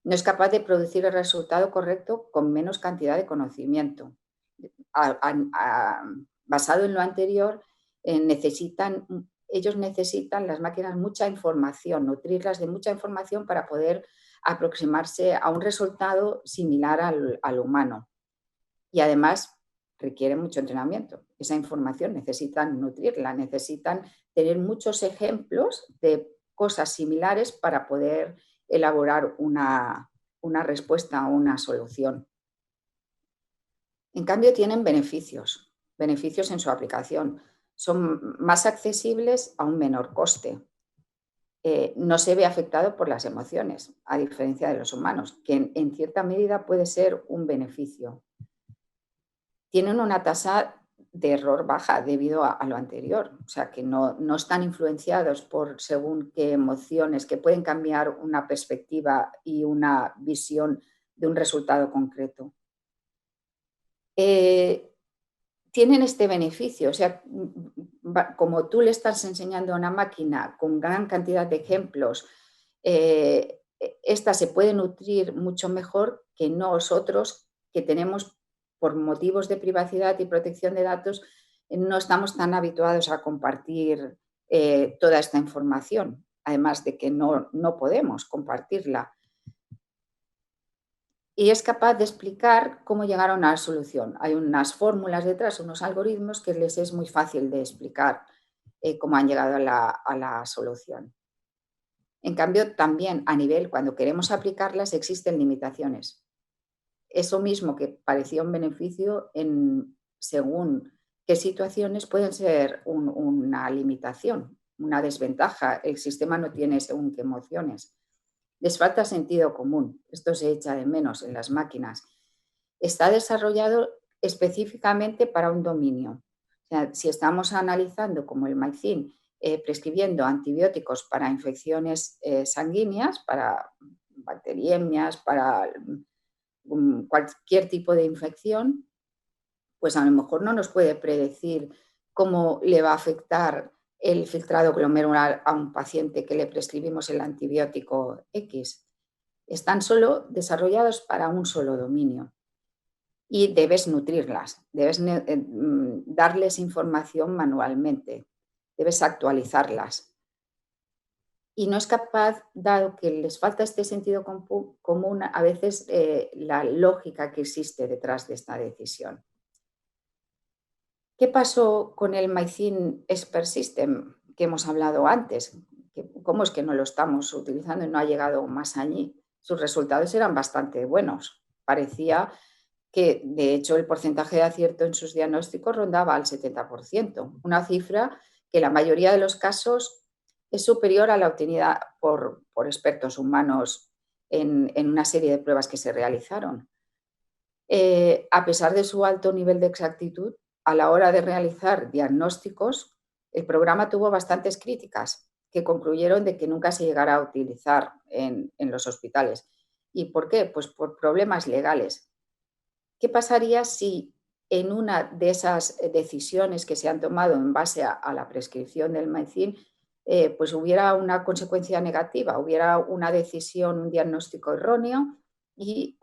No es capaz de producir el resultado correcto con menos cantidad de conocimiento. Basado en lo anterior, necesitan ellos necesitan, las máquinas, mucha información, nutrirlas de mucha información para poder aproximarse a un resultado similar al humano. Y además requiere mucho entrenamiento. Esa información necesitan nutrirla, necesitan tener muchos ejemplos de cosas similares para poder elaborar una respuesta o una solución. En cambio, tienen beneficios en su aplicación. Son más accesibles a un menor coste. No se ve afectado por las emociones, a diferencia de los humanos, que en cierta medida puede ser un beneficio. Tienen una tasa de error baja debido a lo anterior, o sea que no están influenciados por según qué emociones, que pueden cambiar una perspectiva y una visión de un resultado concreto. Tienen este beneficio, o sea, como tú le estás enseñando a una máquina con gran cantidad de ejemplos, esta se puede nutrir mucho mejor que nosotros, que tenemos, por motivos de privacidad y protección de datos, no estamos tan habituados a compartir toda esta información, además de que no podemos compartirla. Y es capaz de explicar cómo llegaron a la solución. Hay unas fórmulas detrás, unos algoritmos que les es muy fácil de explicar cómo han llegado a la solución. En cambio, también a nivel, cuando queremos aplicarlas, existen limitaciones. Eso mismo que parecía un beneficio, según qué situaciones pueden ser una limitación, una desventaja. El sistema no tiene según qué emociones. Les falta sentido común. Esto se echa de menos en las máquinas. Está desarrollado específicamente para un dominio. O sea, si estamos analizando, como el MyCin, prescribiendo antibióticos para infecciones sanguíneas, para bacteriemias, para cualquier tipo de infección, pues a lo mejor no nos puede predecir cómo le va a afectar el filtrado glomerular a un paciente que le prescribimos el antibiótico X. Están solo desarrollados para un solo dominio y debes nutrirlas, debes darles información manualmente, debes actualizarlas. Y no es capaz, dado que les falta este sentido común, a veces la lógica que existe detrás de esta decisión. ¿Qué pasó con el MyCin Expert System que hemos hablado antes? ¿Cómo es que no lo estamos utilizando y no ha llegado más allí? Sus resultados eran bastante buenos. Parecía que, de hecho, el porcentaje de acierto en sus diagnósticos rondaba al 70%, una cifra que en la mayoría de los casos es superior a la obtenida por expertos humanos en una serie de pruebas que se realizaron. A pesar de su alto nivel de exactitud, a la hora de realizar diagnósticos, el programa tuvo bastantes críticas que concluyeron de que nunca se llegará a utilizar en los hospitales. ¿Y por qué? Pues por problemas legales. ¿Qué pasaría si en una de esas decisiones que se han tomado en base a la prescripción del MyCin, pues hubiera una consecuencia negativa, hubiera una decisión, un diagnóstico erróneo y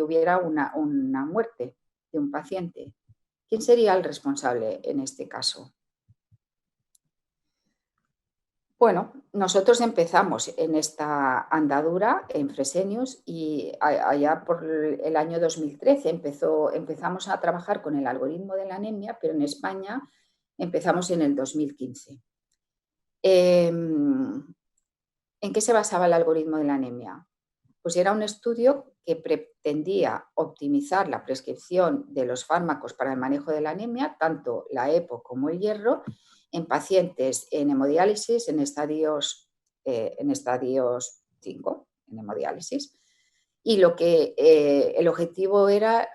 hubiera una muerte de un paciente? ¿Quién sería el responsable en este caso? Bueno, nosotros empezamos en esta andadura en Fresenius y allá por el año 2013 empezamos a trabajar con el algoritmo de la anemia, pero en España empezamos en el 2015. ¿En qué se basaba el algoritmo de la anemia? Pues era un estudio que pretendía optimizar la prescripción de los fármacos para el manejo de la anemia, tanto la EPO como el hierro, en pacientes en hemodiálisis en estadios 5, en hemodiálisis. Y el objetivo era,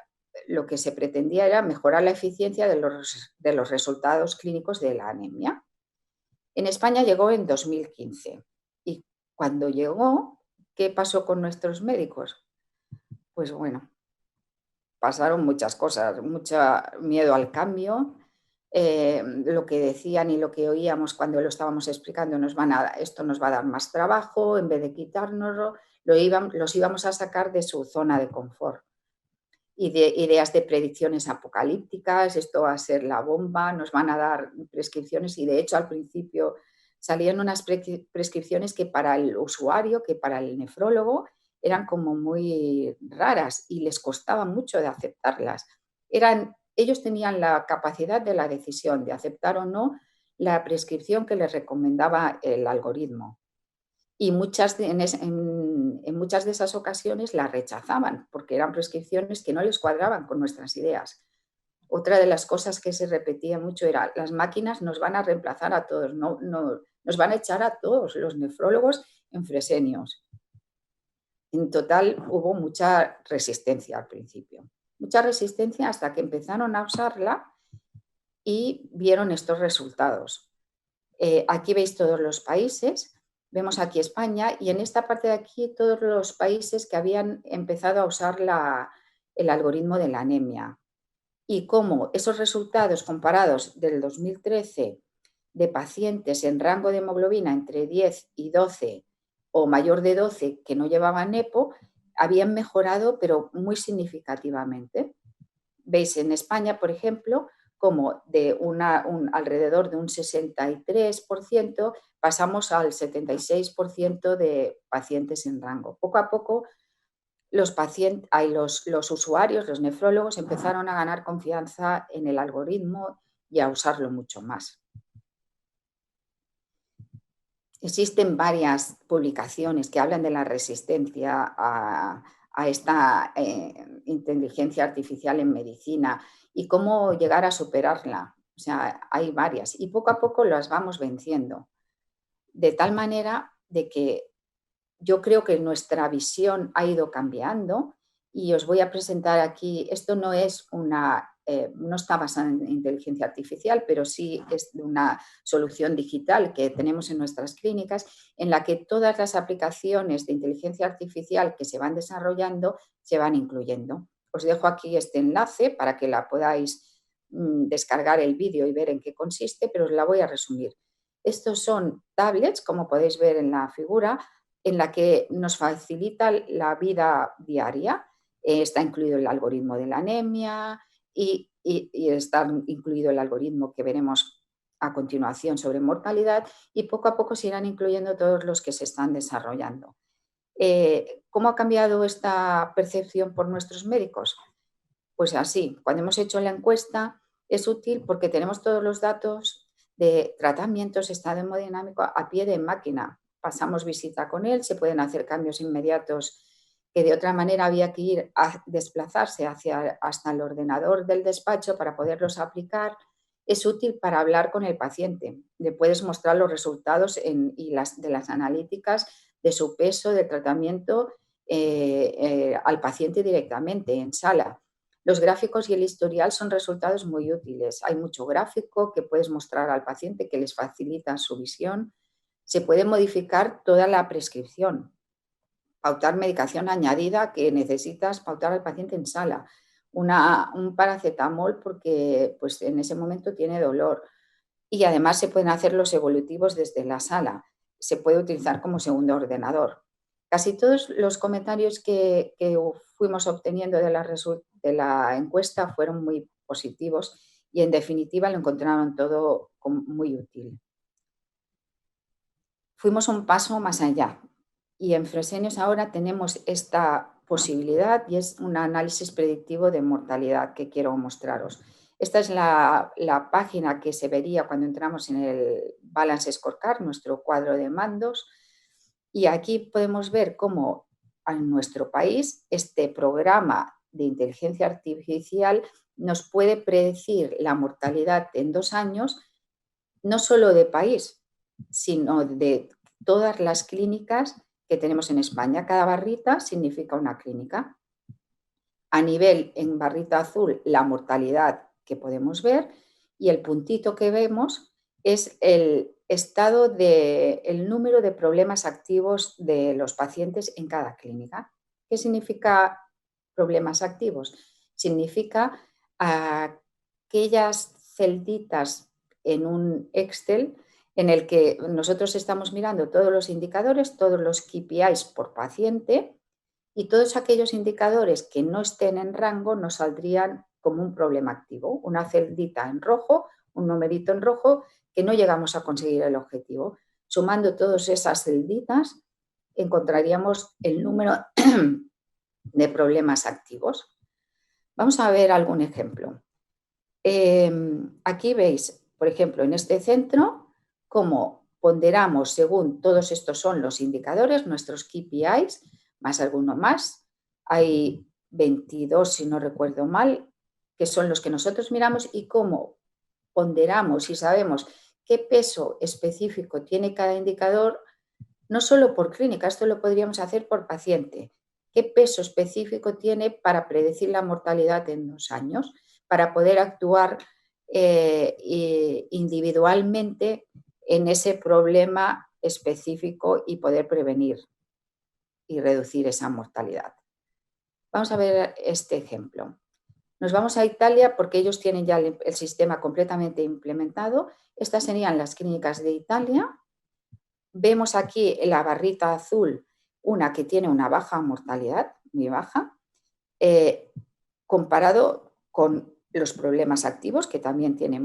lo que se pretendía era mejorar la eficiencia de los resultados clínicos de la anemia. En España llegó en 2015 y cuando llegó, ¿qué pasó con nuestros médicos? Pues bueno, pasaron muchas cosas, mucho miedo al cambio, lo que decían y lo que oíamos cuando lo estábamos explicando, esto nos va a dar más trabajo, en vez de quitárnoslo, los íbamos a sacar de su zona de confort. y de ideas de predicciones apocalípticas, esto va a ser la bomba, nos van a dar prescripciones y de hecho al principio salían unas prescripciones que para el usuario, que para el nefrólogo eran como muy raras y les costaba mucho de aceptarlas. Ellos tenían la capacidad de la decisión de aceptar o no la prescripción que les recomendaba el algoritmo. Y en muchas de esas ocasiones la rechazaban porque eran prescripciones que no les cuadraban con nuestras ideas. Otra de las cosas que se repetía mucho era: las máquinas nos van a reemplazar a todos, nos van a echar a todos los nefrólogos en Fresenius. En total hubo mucha resistencia al principio. Mucha resistencia hasta que empezaron a usarla y vieron estos resultados. Aquí veis todos los países, vemos aquí España y en esta parte de aquí todos los países que habían empezado a usar el algoritmo de la anemia. Y cómo esos resultados comparados del 2013 de pacientes en rango de hemoglobina entre 10 y 12 o mayor de 12 que no llevaban EPO habían mejorado, pero muy significativamente. Veis en España, por ejemplo, como de alrededor de un 63% pasamos al 76% de pacientes en rango. Poco a poco los usuarios, los nefrólogos, empezaron a ganar confianza en el algoritmo y a usarlo mucho más. Existen varias publicaciones que hablan de la resistencia a esta inteligencia artificial en medicina y cómo llegar a superarla. O sea, hay varias y poco a poco las vamos venciendo. De tal manera de que yo creo que nuestra visión ha ido cambiando y os voy a presentar aquí, esto no es no está basado en inteligencia artificial, pero sí es una solución digital que tenemos en nuestras clínicas en la que todas las aplicaciones de inteligencia artificial que se van desarrollando se van incluyendo. Os dejo aquí este enlace para que la podáis descargar el vídeo y ver en qué consiste, pero os la voy a resumir. Estos son tablets, como podéis ver en la figura, en la que nos facilita la vida diaria. Está incluido el algoritmo de la anemia y está incluido el algoritmo que veremos a continuación sobre mortalidad y poco a poco se irán incluyendo todos los que se están desarrollando. ¿Cómo ha cambiado esta percepción por nuestros médicos? Pues así, cuando hemos hecho la encuesta es útil porque tenemos todos los datos de tratamientos, estado hemodinámico a pie de máquina. Pasamos visita con él, se pueden hacer cambios inmediatos que de otra manera había que ir a desplazarse hasta el ordenador del despacho para poderlos aplicar. Es útil para hablar con el paciente. Le puedes mostrar los resultados de las analíticas de su peso, de tratamiento al paciente directamente en sala. Los gráficos y el historial son resultados muy útiles. Hay mucho gráfico que puedes mostrar al paciente que les facilita su visión. Se puede modificar toda la prescripción, pautar medicación añadida que necesitas pautar al paciente en sala, un paracetamol porque pues, en ese momento tiene dolor. Y además se pueden hacer los evolutivos desde la sala. Se puede utilizar como segundo ordenador. Casi todos los comentarios que fuimos obteniendo de la encuesta fueron muy positivos y en definitiva lo encontraron todo muy útil. Fuimos un paso más allá y en Fresenius ahora tenemos esta posibilidad y es un análisis predictivo de mortalidad que quiero mostraros. Esta es la página que se vería cuando entramos en el Balance Scorecard, nuestro cuadro de mandos, y aquí podemos ver cómo en nuestro país este programa de inteligencia artificial nos puede predecir la mortalidad en 2 años, no solo de país, sino de todas las clínicas que tenemos en España. Cada barrita significa una clínica. A nivel, en barrita azul, la mortalidad que podemos ver y el puntito que vemos es el estado el número de problemas activos de los pacientes en cada clínica. ¿Qué significa problemas activos? Significa aquellas celditas en un Excel en el que nosotros estamos mirando todos los indicadores, todos los KPIs por paciente y todos aquellos indicadores que no estén en rango nos saldrían como un problema activo, una celdita en rojo, un numerito en rojo, que no llegamos a conseguir el objetivo. Sumando todas esas celditas, encontraríamos el número de problemas activos. Vamos a ver algún ejemplo. Aquí veis, por ejemplo, en este centro, cómo ponderamos según todos estos son los indicadores, nuestros KPIs, más alguno más. Hay 22, si no recuerdo mal, que son los que nosotros miramos y cómo ponderamos y sabemos qué peso específico tiene cada indicador, no solo por clínica, esto lo podríamos hacer por paciente. ¿Qué peso específico tiene para predecir la mortalidad en 2 años? Para poder actuar individualmente en ese problema específico y poder prevenir y reducir esa mortalidad. Vamos a ver este ejemplo. Nos vamos a Italia porque ellos tienen ya el sistema completamente implementado. Estas serían las clínicas de Italia. Vemos aquí en la barrita azul una que tiene una baja mortalidad, muy baja, comparado con los problemas activos, que también tienen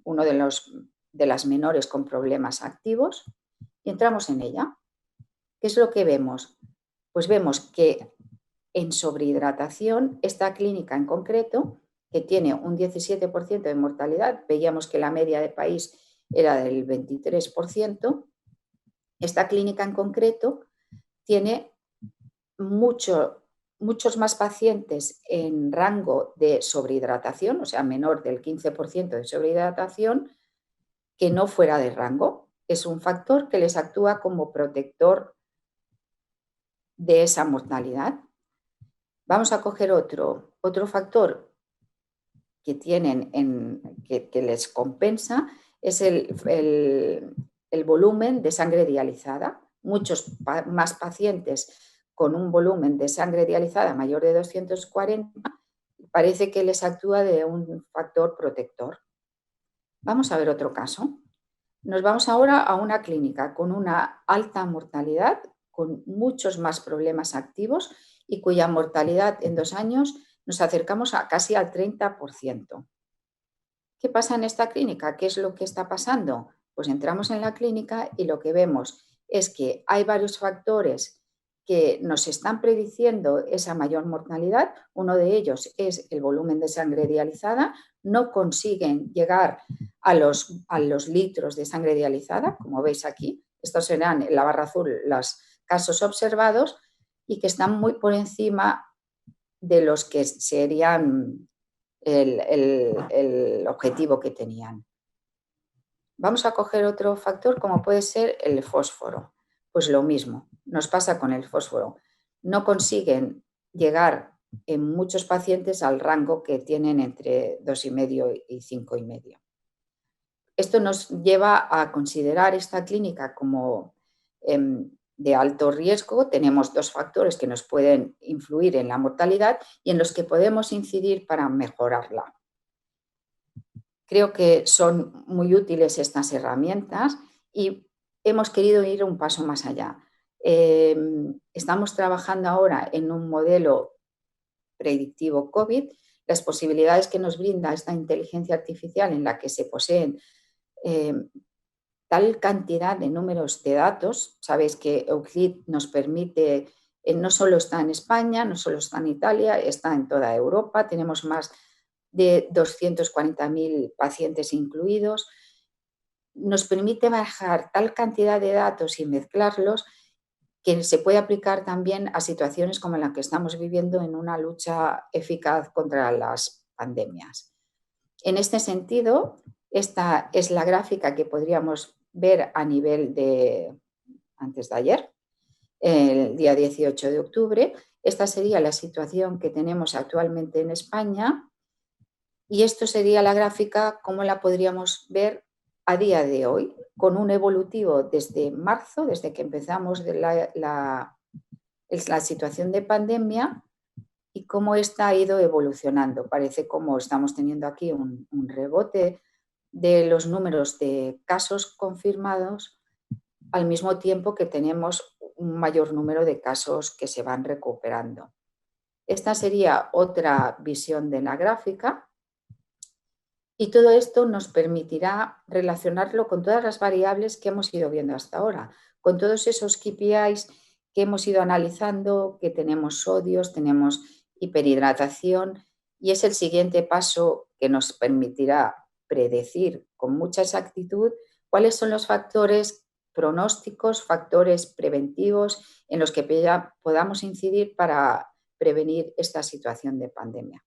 uno de las menores con problemas activos. Y entramos en ella. ¿Qué es lo que vemos? Pues vemos que en sobrehidratación, esta clínica en concreto, que tiene un 17% de mortalidad, veíamos que la media de país era del 23%, esta clínica en concreto tiene muchos más pacientes en rango de sobrehidratación, o sea, menor del 15% de sobrehidratación, que no fuera de rango. Es un factor que les actúa como protector de esa mortalidad. Vamos a coger otro factor que tienen que les compensa, es el volumen de sangre dializada. Muchos más pacientes con un volumen de sangre dializada mayor de 240 parece que les actúa de un factor protector. Vamos a ver otro caso. Nos vamos ahora a una clínica con una alta mortalidad, con muchos más problemas activos y cuya mortalidad en 2 años nos acercamos a casi al 30%. ¿Qué pasa en esta clínica? ¿Qué es lo que está pasando? Pues entramos en la clínica y lo que vemos es que hay varios factores que nos están prediciendo esa mayor mortalidad. Uno de ellos es el volumen de sangre dializada. No consiguen llegar a los litros de sangre dializada, como veis aquí. Estos serán en la barra azul los casos observados y que están muy por encima de los que serían el objetivo que tenían. Vamos a coger otro factor como puede ser el fósforo. Pues lo mismo, nos pasa con el fósforo. No consiguen llegar en muchos pacientes al rango que tienen entre 2,5 y 5,5. Esto nos lleva a considerar esta clínica como de alto riesgo. Tenemos 2 factores que nos pueden influir en la mortalidad y en los que podemos incidir para mejorarla. Creo que son muy útiles estas herramientas y hemos querido ir un paso más allá. Estamos trabajando ahora en un modelo predictivo COVID. Las posibilidades que nos brinda esta inteligencia artificial en la que se poseen tal cantidad de números de datos. Sabéis que Euclid nos permite, no solo está en España, no solo está en Italia, está en toda Europa. Tenemos más de 240.000 pacientes incluidos. Nos permite bajar tal cantidad de datos y mezclarlos que se puede aplicar también a situaciones como la que estamos viviendo en una lucha eficaz contra las pandemias. En este sentido, esta es la gráfica que podríamos ver a nivel de antes de ayer, el día 18 de octubre. Esta sería la situación que tenemos actualmente en España y esto sería la gráfica como la podríamos ver a día de hoy, con un evolutivo desde marzo, desde que empezamos la situación de pandemia y cómo esta ha ido evolucionando. Parece como estamos teniendo aquí un rebote de los números de casos confirmados al mismo tiempo que tenemos un mayor número de casos que se van recuperando. Esta sería otra visión de la gráfica y todo esto nos permitirá relacionarlo con todas las variables que hemos ido viendo hasta ahora, con todos esos KPIs que hemos ido analizando, que tenemos sodios, tenemos hiperhidratación y es el siguiente paso que nos permitirá predecir con mucha exactitud cuáles son los factores pronósticos, factores preventivos en los que podamos incidir para prevenir esta situación de pandemia.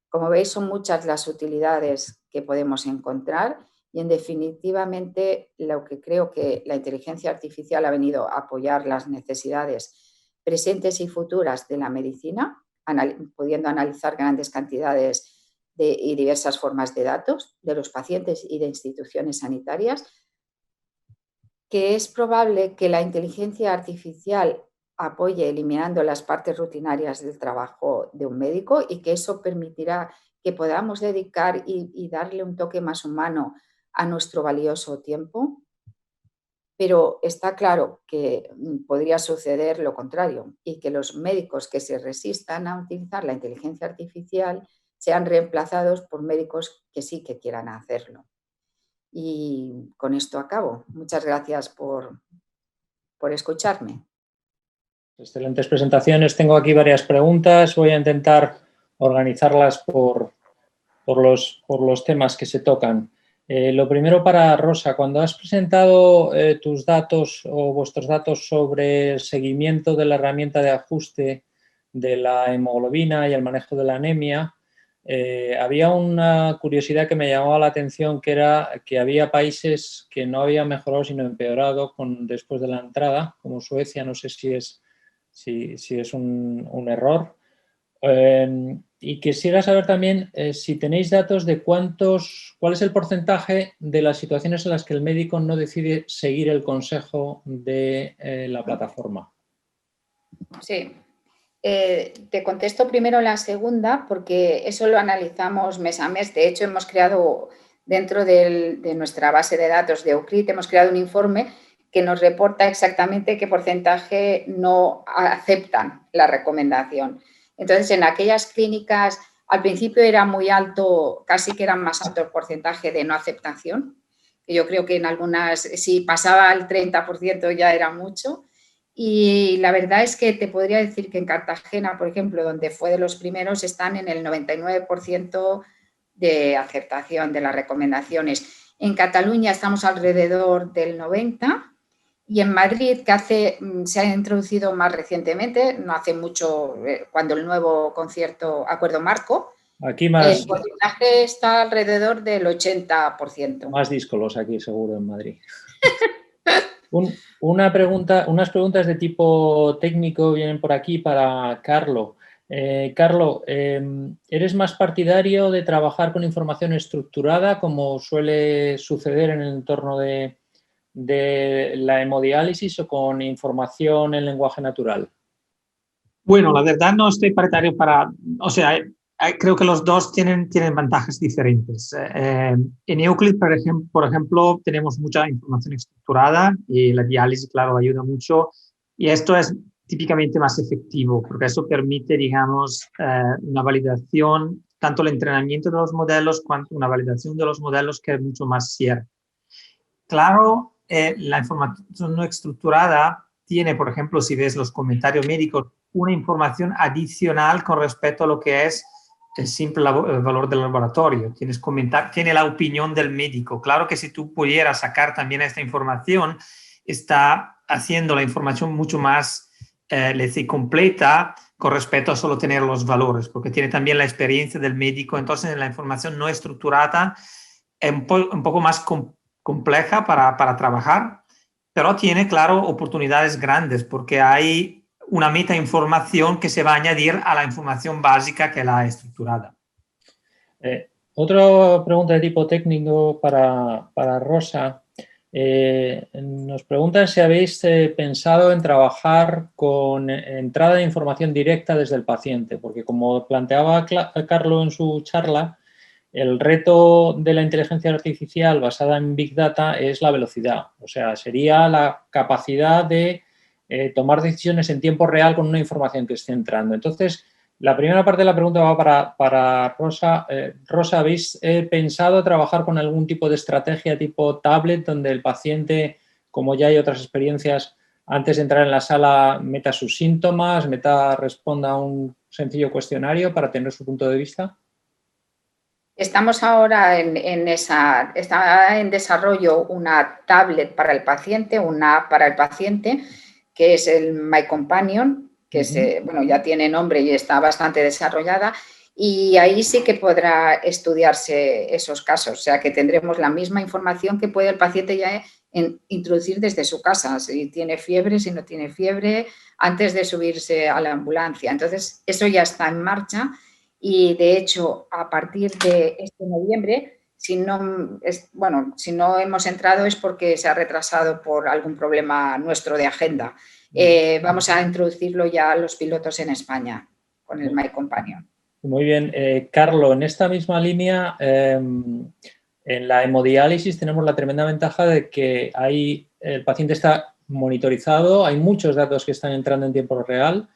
Como veis, son muchas las utilidades que podemos encontrar y, en definitivamente, lo que creo que la inteligencia artificial ha venido a apoyar las necesidades presentes y futuras de la medicina, pudiendo analizar grandes cantidades y diversas formas de datos de los pacientes y de instituciones sanitarias, que es probable que la inteligencia artificial apoye eliminando las partes rutinarias del trabajo de un médico y que eso permitirá que podamos dedicar y darle un toque más humano a nuestro valioso tiempo. Pero está claro que podría suceder lo contrario y que los médicos que se resistan a utilizar la inteligencia artificial sean reemplazados por médicos que sí que quieran hacerlo. Y con esto acabo. Muchas gracias por escucharme. Excelentes presentaciones. Tengo aquí varias preguntas. Voy a intentar organizarlas por los temas que se tocan. Lo primero para Rosa, cuando has presentado tus datos o vuestros datos sobre el seguimiento de la herramienta de ajuste de la hemoglobina y el manejo de la anemia, había una curiosidad que me llamaba la atención, que era que había países que no habían mejorado sino empeorado después de la entrada, como Suecia. No sé si es un error. Y quisiera saber también si tenéis datos de cuál es el porcentaje de las situaciones en las que el médico no decide seguir el consejo de la plataforma. Sí. Te contesto primero la segunda porque eso lo analizamos mes a mes. De hecho, hemos creado dentro de nuestra base de datos de Euclid, hemos creado un informe que nos reporta exactamente qué porcentaje no aceptan la recomendación. Entonces, en aquellas clínicas, al principio era muy alto, casi que era más alto el porcentaje de no aceptación. Yo creo que en algunas, si pasaba el 30% ya era mucho. Y la verdad es que te podría decir que en Cartagena, por ejemplo, donde fue de los primeros, están en el 99% de aceptación de las recomendaciones. En Cataluña estamos alrededor del 90%. Y en Madrid, que se ha introducido más recientemente, no hace mucho, cuando el nuevo acuerdo marco, aquí más, el porcentaje está alrededor del 80%. Más díscolos aquí, seguro, en Madrid. Unas preguntas de tipo técnico vienen por aquí para Carlo. Carlo, ¿eres más partidario de trabajar con información estructurada, como suele suceder en el entorno de la hemodiálisis, o con información en lenguaje natural? Bueno, la verdad no estoy partidario o sea, creo que los dos tienen ventajas diferentes. En Euclid, por ejemplo, tenemos mucha información estructurada y la diálisis, claro, ayuda mucho. Y esto es típicamente más efectivo porque eso permite, digamos, una validación, tanto el entrenamiento de los modelos cuanto una validación de los modelos que es mucho más cierta. Claro, la información no estructurada tiene, por ejemplo, si ves los comentarios médicos, una información adicional con respecto a lo que es el simple valor del laboratorio. Tiene la opinión del médico. Claro que si tú pudieras sacar también esta información, está haciendo la información mucho más completa con respecto a solo tener los valores, porque tiene también la experiencia del médico. Entonces, la información no estructurada es un poco más compleja para trabajar, pero tiene, claro, oportunidades grandes porque hay una metainformación que se va a añadir a la información básica que la estructurada. Otra pregunta de tipo técnico para Rosa. Nos preguntan si habéis pensado en trabajar con entrada de información directa desde el paciente, porque como planteaba Carlo en su charla, el reto de la inteligencia artificial basada en Big Data es la velocidad, o sea, sería la capacidad de tomar decisiones en tiempo real con una información que esté entrando. Entonces, la primera parte de la pregunta va para Rosa. Rosa, ¿habéis pensado trabajar con algún tipo de estrategia tipo tablet donde el paciente, como ya hay otras experiencias, antes de entrar en la sala meta sus síntomas, responda a un sencillo cuestionario para tener su punto de vista? Estamos ahora está en desarrollo una tablet para el paciente, una app para el paciente, que es el My Companion, que bueno, ya tiene nombre y está bastante desarrollada, y ahí sí que podrá estudiarse esos casos, o sea que tendremos la misma información que puede el paciente ya introducir desde su casa, si tiene fiebre, si no tiene fiebre, antes de subirse a la ambulancia. Entonces, eso ya está en marcha. Y de hecho, a partir de este noviembre, si no hemos entrado es porque se ha retrasado por algún problema nuestro de agenda. Vamos a introducirlo ya a los pilotos en España con el My Companion. Muy bien. Carlos, en esta misma línea, en la hemodiálisis tenemos la tremenda ventaja de que el paciente está monitorizado, hay muchos datos que están entrando en tiempo real,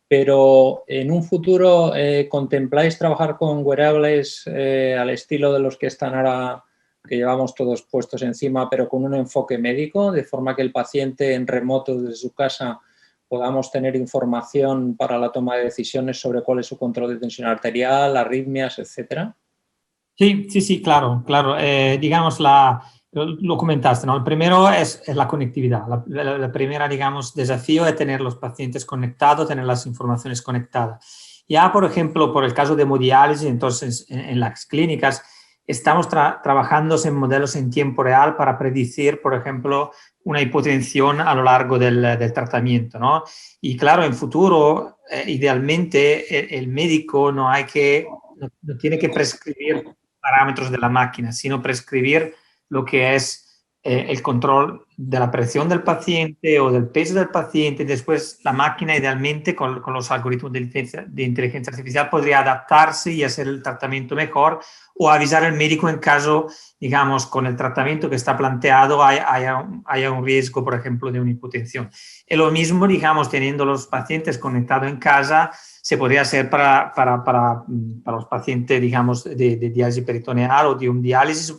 pero en un futuro ¿contempláis trabajar con wearables al estilo de los que están ahora, que llevamos todos puestos encima, pero con un enfoque médico, de forma que el paciente en remoto desde su casa podamos tener información para la toma de decisiones sobre cuál es su control de tensión arterial, arritmias, etcétera? Sí, claro. Digamos, lo comentaste, ¿no? El primero es la conectividad. La primera, digamos, desafío es tener los pacientes conectados, tener las informaciones conectadas. Ya, por ejemplo, por el caso de hemodiálisis, entonces, en las clínicas, estamos trabajando en modelos en tiempo real para predecir, por ejemplo, una hipotensión a lo largo del tratamiento, ¿no? Y claro, en futuro, idealmente, el médico no tiene que prescribir parámetros de la máquina, sino prescribir lo que es el control de la presión del paciente o del peso del paciente. Después la máquina idealmente con los algoritmos de inteligencia artificial podría adaptarse y hacer el tratamiento mejor o avisar al médico en caso, digamos, con el tratamiento que está planteado haya un riesgo, por ejemplo, de una hipotensión. Y lo mismo, digamos, teniendo los pacientes conectados en casa, se podría hacer para los pacientes, digamos, de diálisis peritoneal o de diálisis,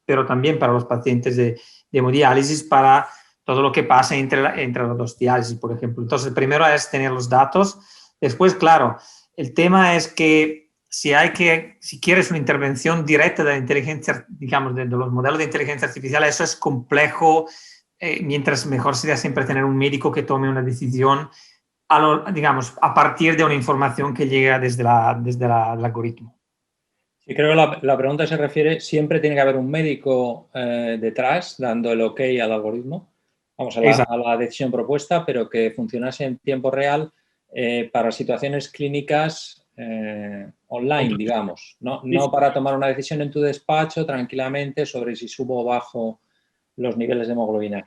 pero también para los pacientes de hemodiálisis, para todo lo que pasa entre las dos diálisis, por ejemplo. Entonces, primero es tener los datos. Después, claro, el tema es que si quieres una intervención directa de la inteligencia, digamos, de los modelos de inteligencia artificial, eso es complejo, mientras mejor sería siempre tener un médico que tome una decisión digamos, a partir de una información que llega desde el algoritmo. Sí, creo que la pregunta se refiere, siempre tiene que haber un médico detrás dando el ok al algoritmo, vamos, a la decisión propuesta, pero que funcionase en tiempo real para situaciones clínicas online, digamos, no para tomar una decisión en tu despacho tranquilamente sobre si subo o bajo los niveles de hemoglobina.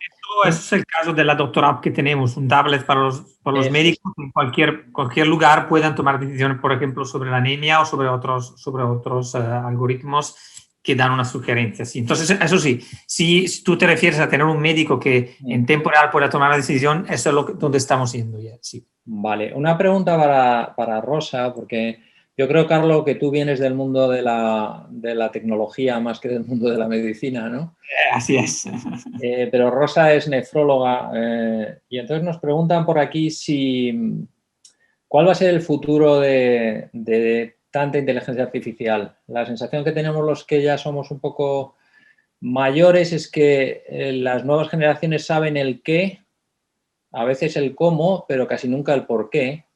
Eso es el caso de la Doctor App que tenemos, un tablet para los médicos que en cualquier lugar puedan tomar decisiones, por ejemplo, sobre la anemia o sobre otros algoritmos que dan una sugerencia. Sí. Entonces, eso sí, si tú te refieres a tener un médico que en tiempo real pueda tomar la decisión, eso es donde estamos yendo ya. Sí. Vale, una pregunta para Rosa, porque yo creo, Carlos, que tú vienes del mundo de la tecnología más que del mundo de la medicina, ¿no? Así es. Pero Rosa es nefróloga y entonces nos preguntan por aquí cuál va a ser el futuro de tanta inteligencia artificial. La sensación que tenemos los que ya somos un poco mayores es que las nuevas generaciones saben el qué, a veces el cómo, pero casi nunca el por qué.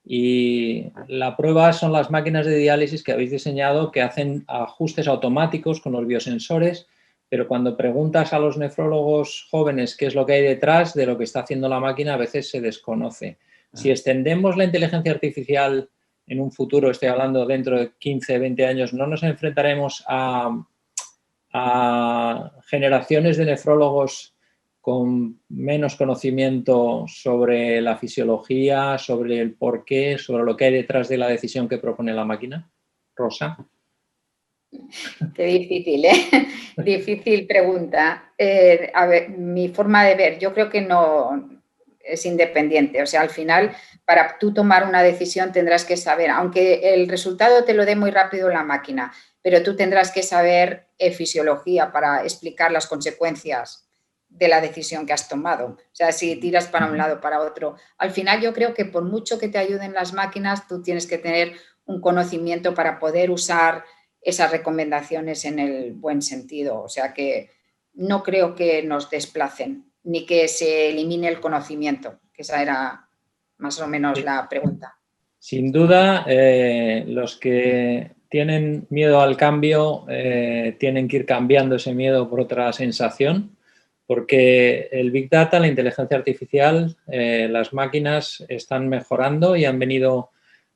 Y la prueba son las máquinas de diálisis que habéis diseñado que hacen ajustes automáticos con los biosensores, pero cuando preguntas a los nefrólogos jóvenes qué es lo que hay detrás de lo que está haciendo la máquina, a veces se desconoce. Si extendemos la inteligencia artificial en un futuro, estoy hablando dentro de 15, 20 años, no nos enfrentaremos a generaciones de nefrólogos con menos conocimiento sobre la fisiología, sobre el porqué, sobre lo que hay detrás de la decisión que propone la máquina. Rosa. Qué difícil, ¿eh? Difícil pregunta. A ver, mi forma de ver, yo creo que no, es independiente. O sea, al final, para tú tomar una decisión tendrás que saber, aunque el resultado te lo dé muy rápido la máquina, pero tú tendrás que saber fisiología para explicar las consecuencias de la decisión que has tomado. O sea, si tiras para un lado o para otro. Al final yo creo que por mucho que te ayuden las máquinas, tú tienes que tener un conocimiento para poder usar esas recomendaciones en el buen sentido. O sea que no creo que nos desplacen ni que se elimine el conocimiento, que esa era más o menos la pregunta. Sin duda, los que tienen miedo al cambio tienen que ir cambiando ese miedo por otra sensación, porque el Big Data, la inteligencia artificial, las máquinas están mejorando y han venido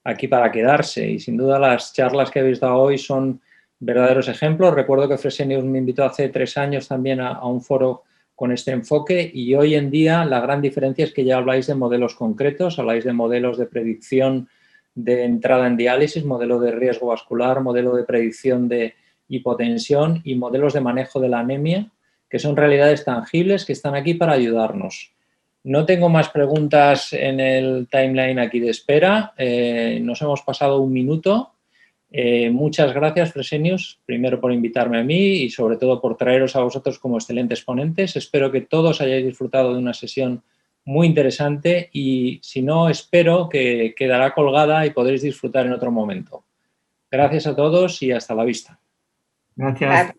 aquí para quedarse. Y sin duda las charlas que habéis dado hoy son verdaderos ejemplos. Recuerdo que Fresenius me invitó hace 3 años también a un foro con este enfoque y hoy en día la gran diferencia es que ya habláis de modelos concretos, habláis de modelos de predicción de entrada en diálisis, modelo de riesgo vascular, modelo de predicción de hipotensión y modelos de manejo de la anemia, que son realidades tangibles que están aquí para ayudarnos. No tengo más preguntas en el timeline aquí de espera. Nos hemos pasado 1 minuto. Muchas gracias, Fresenius, primero por invitarme a mí y sobre todo por traeros a vosotros como excelentes ponentes. Espero que todos hayáis disfrutado de una sesión muy interesante y si no, espero que quedará colgada y podréis disfrutar en otro momento. Gracias a todos y hasta la vista. Gracias.